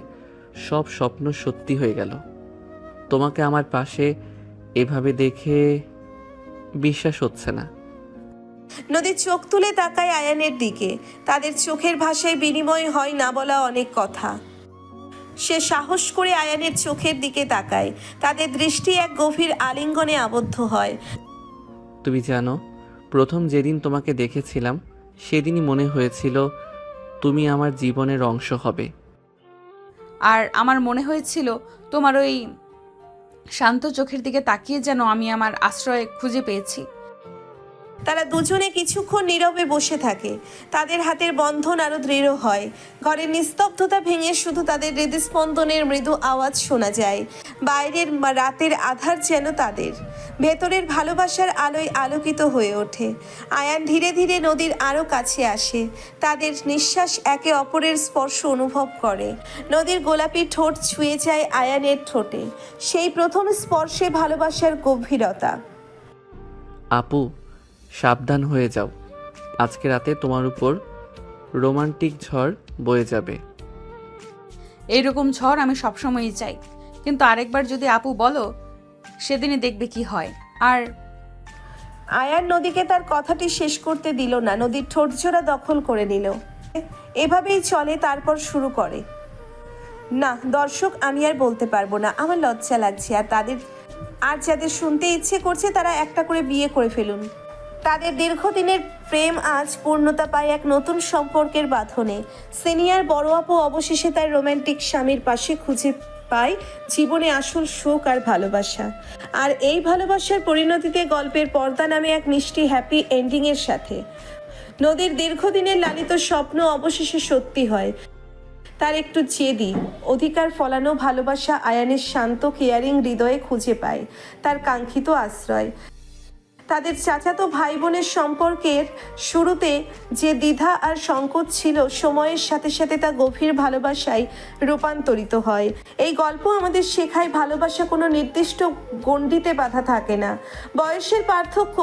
সব স্বপ্ন সত্যি হয়ে গেল। তোমাকে আমার পাশে এভাবে দেখে বিশ্বাস হচ্ছে না। নদী চোখ তুলে তাকায় আয়ানের দিকে। তাদের চোখের ভাষায় বিনিময় হয় না বলা অনেক কথা। সে সাহস করে আয়ানের চোখের দিকে তাকায়। তাদের দৃষ্টি এক গভীর আলিঙ্গনে আবদ্ধ হয়। তুমি জানো, প্রথম যেদিন তোমাকে দেখেছিলাম সেদিনই মনে হয়েছিল তুমি আমার জীবনের অংশ হবে। আর আমার মনে হয়েছিল তোমার ওই শান্ত চোখের দিকে তাকিয়ে যেন আমি আমার আশ্রয় খুঁজে পেয়েছি। তারা দুজনে কিছুক্ষণ নীরবে বসে থাকে। তাদের হাতের বন্ধন আরো দৃঢ় হয়। ঘরের নিস্তব্ধতা ভেঙে শুধু তাদের হৃদস্পন্দনের মৃদু আওয়াজ শোনা যায়। বাইরের রাতের আধার যেন তাদের ভেতরের ভালোবাসার আলোয় আলোকিত হয়ে ওঠে। আয়ান ধীরে ধীরে নদীর আরো কাছে আসে। তাদের নিঃশ্বাস একে অপরের স্পর্শ অনুভব করে। নদীর গোলাপি ঠোঁট ছুঁয়ে যায় আয়ানের ঠোঁটে। সেই প্রথম স্পর্শে ভালোবাসার গভীরতা। আপু, সাবধান হয়ে যাও। আজকে রাতে তোমার উপর রোমান্টিক ঝড় বয়ে যাবে। এইরকম ঝড় আমি সবসময়ই চাই, কিন্তু আরেকবার যদি আপু বলো সেদিনই দেখবে কি হয়। আর আয়ান নদীকে তার কথাটি শেষ করতে দিল না। নদীর ঠোঁটজোড়া দখল করে নিল। এভাবেই চলে। তারপর শুরু করে, না দর্শক, আমি আর বলতে পারবো না, আমার লজ্জা লাগছে। আর যাদের শুনতে ইচ্ছে করছে তারা একটা করে বিয়ে করে ফেলুন। তাদের দীর্ঘদিনের প্রেম আজ পূর্ণতা পায় এক নতুন সম্পর্কের বাঁধনে। সিনিয়র বড় আপু অবশেষে তার রোমান্টিক স্বামীর পাশে খুঁজে পায় জীবনে আসল সুখ আর ভালোবাসা। আর এই ভালোবাসার পরিণতিতে গল্পের পর্দা নামে এক মিষ্টি হ্যাপি এন্ডিংয়ের সাথে নদীর দীর্ঘদিনের লালিত স্বপ্ন অবশেষে সত্যি হয়। তার একটু জেদি অধিকার ফলানো ভালোবাসা আয়ানের শান্ত কেয়ারিং হৃদয়ে খুঁজে পায় তার কাঙ্ক্ষিত আশ্রয়। তাদের চাচাতো ভাই বোনের সম্পর্কের শুরুতে যে দ্বিধা আর সংকোচ ছিল, সময়ের সাথে সাথে তা গভীর ভালোবাসায় রূপান্তরিত হয়। এই গল্প আমাদের শেখায় ভালোবাসা কোনো নির্দিষ্ট গণ্ডিতে বাঁধা থাকে না। বয়সের পার্থক্য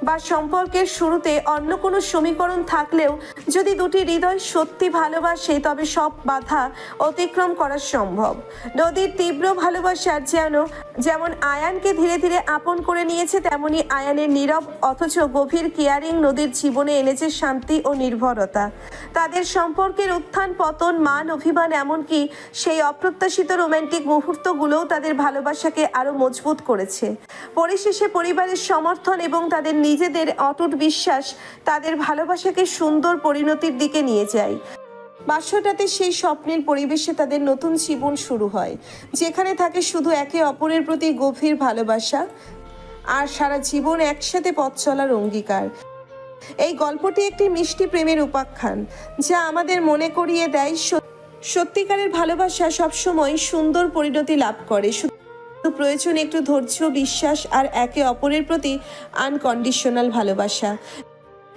বা সম্পর্কের শুরুতে অন্য কোনো সমীকরণ থাকলেও যদি দুটি হৃদয় সত্যি ভালোবাসে তবে সব বাধা অতিক্রম করা সম্ভব। নদীর তীব্র ভালোবাসার যেমন আয়ানকে ধীরে ধীরে আপন করে নিয়েছে, তেমনি আয়ানের নীরব অথচ গভীর কেয়ারিং নদীর জীবনে এনেছে শান্তি ও নির্ভরতা। তাদের সম্পর্কের উত্থান পতন, মান অভিমান, এমনকি সেই অপ্রত্যাশিত রোমান্টিক মুহূর্তগুলোও তাদের ভালোবাসাকে আরো মজবুত করেছে। পরিশেষে পরিবারের সমর্থন এবং তাদের নিজেদের অটুট বিশ্বাস তাদের ভালোবাসাকে সুন্দর পরিণতির দিকে নিয়ে যায়। বাসটাতে সেই স্বপ্নের পরিবেশে তাদের নতুন জীবন শুরু হয়, যেখানে থাকে শুধু একে অপরের প্রতি গভীর ভালোবাসা আর সারা জীবন একসাথে পথ চলার অঙ্গীকার। এই গল্পটি একটি মিষ্টি প্রেমের উপাখ্যান, যা আমাদের মনে করিয়ে দেয় সত্যিকারের ভালোবাসা সবসময় সুন্দর পরিণতি লাভ করে। শুধু প্রয়োজন একটু ধৈর্য, বিশ্বাস আর একে অপরের প্রতি আনকন্ডিশনাল ভালোবাসা।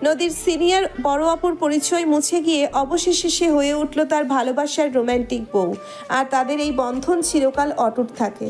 নদীর সিনিয়র বড় আপুর পরিচয় মুছে গিয়ে অবশেষে সে হয়ে উঠল তার ভালোবাসার রোমান্টিক বউ, আর তাদের এই বন্ধন চিরকাল অটুট থাকে।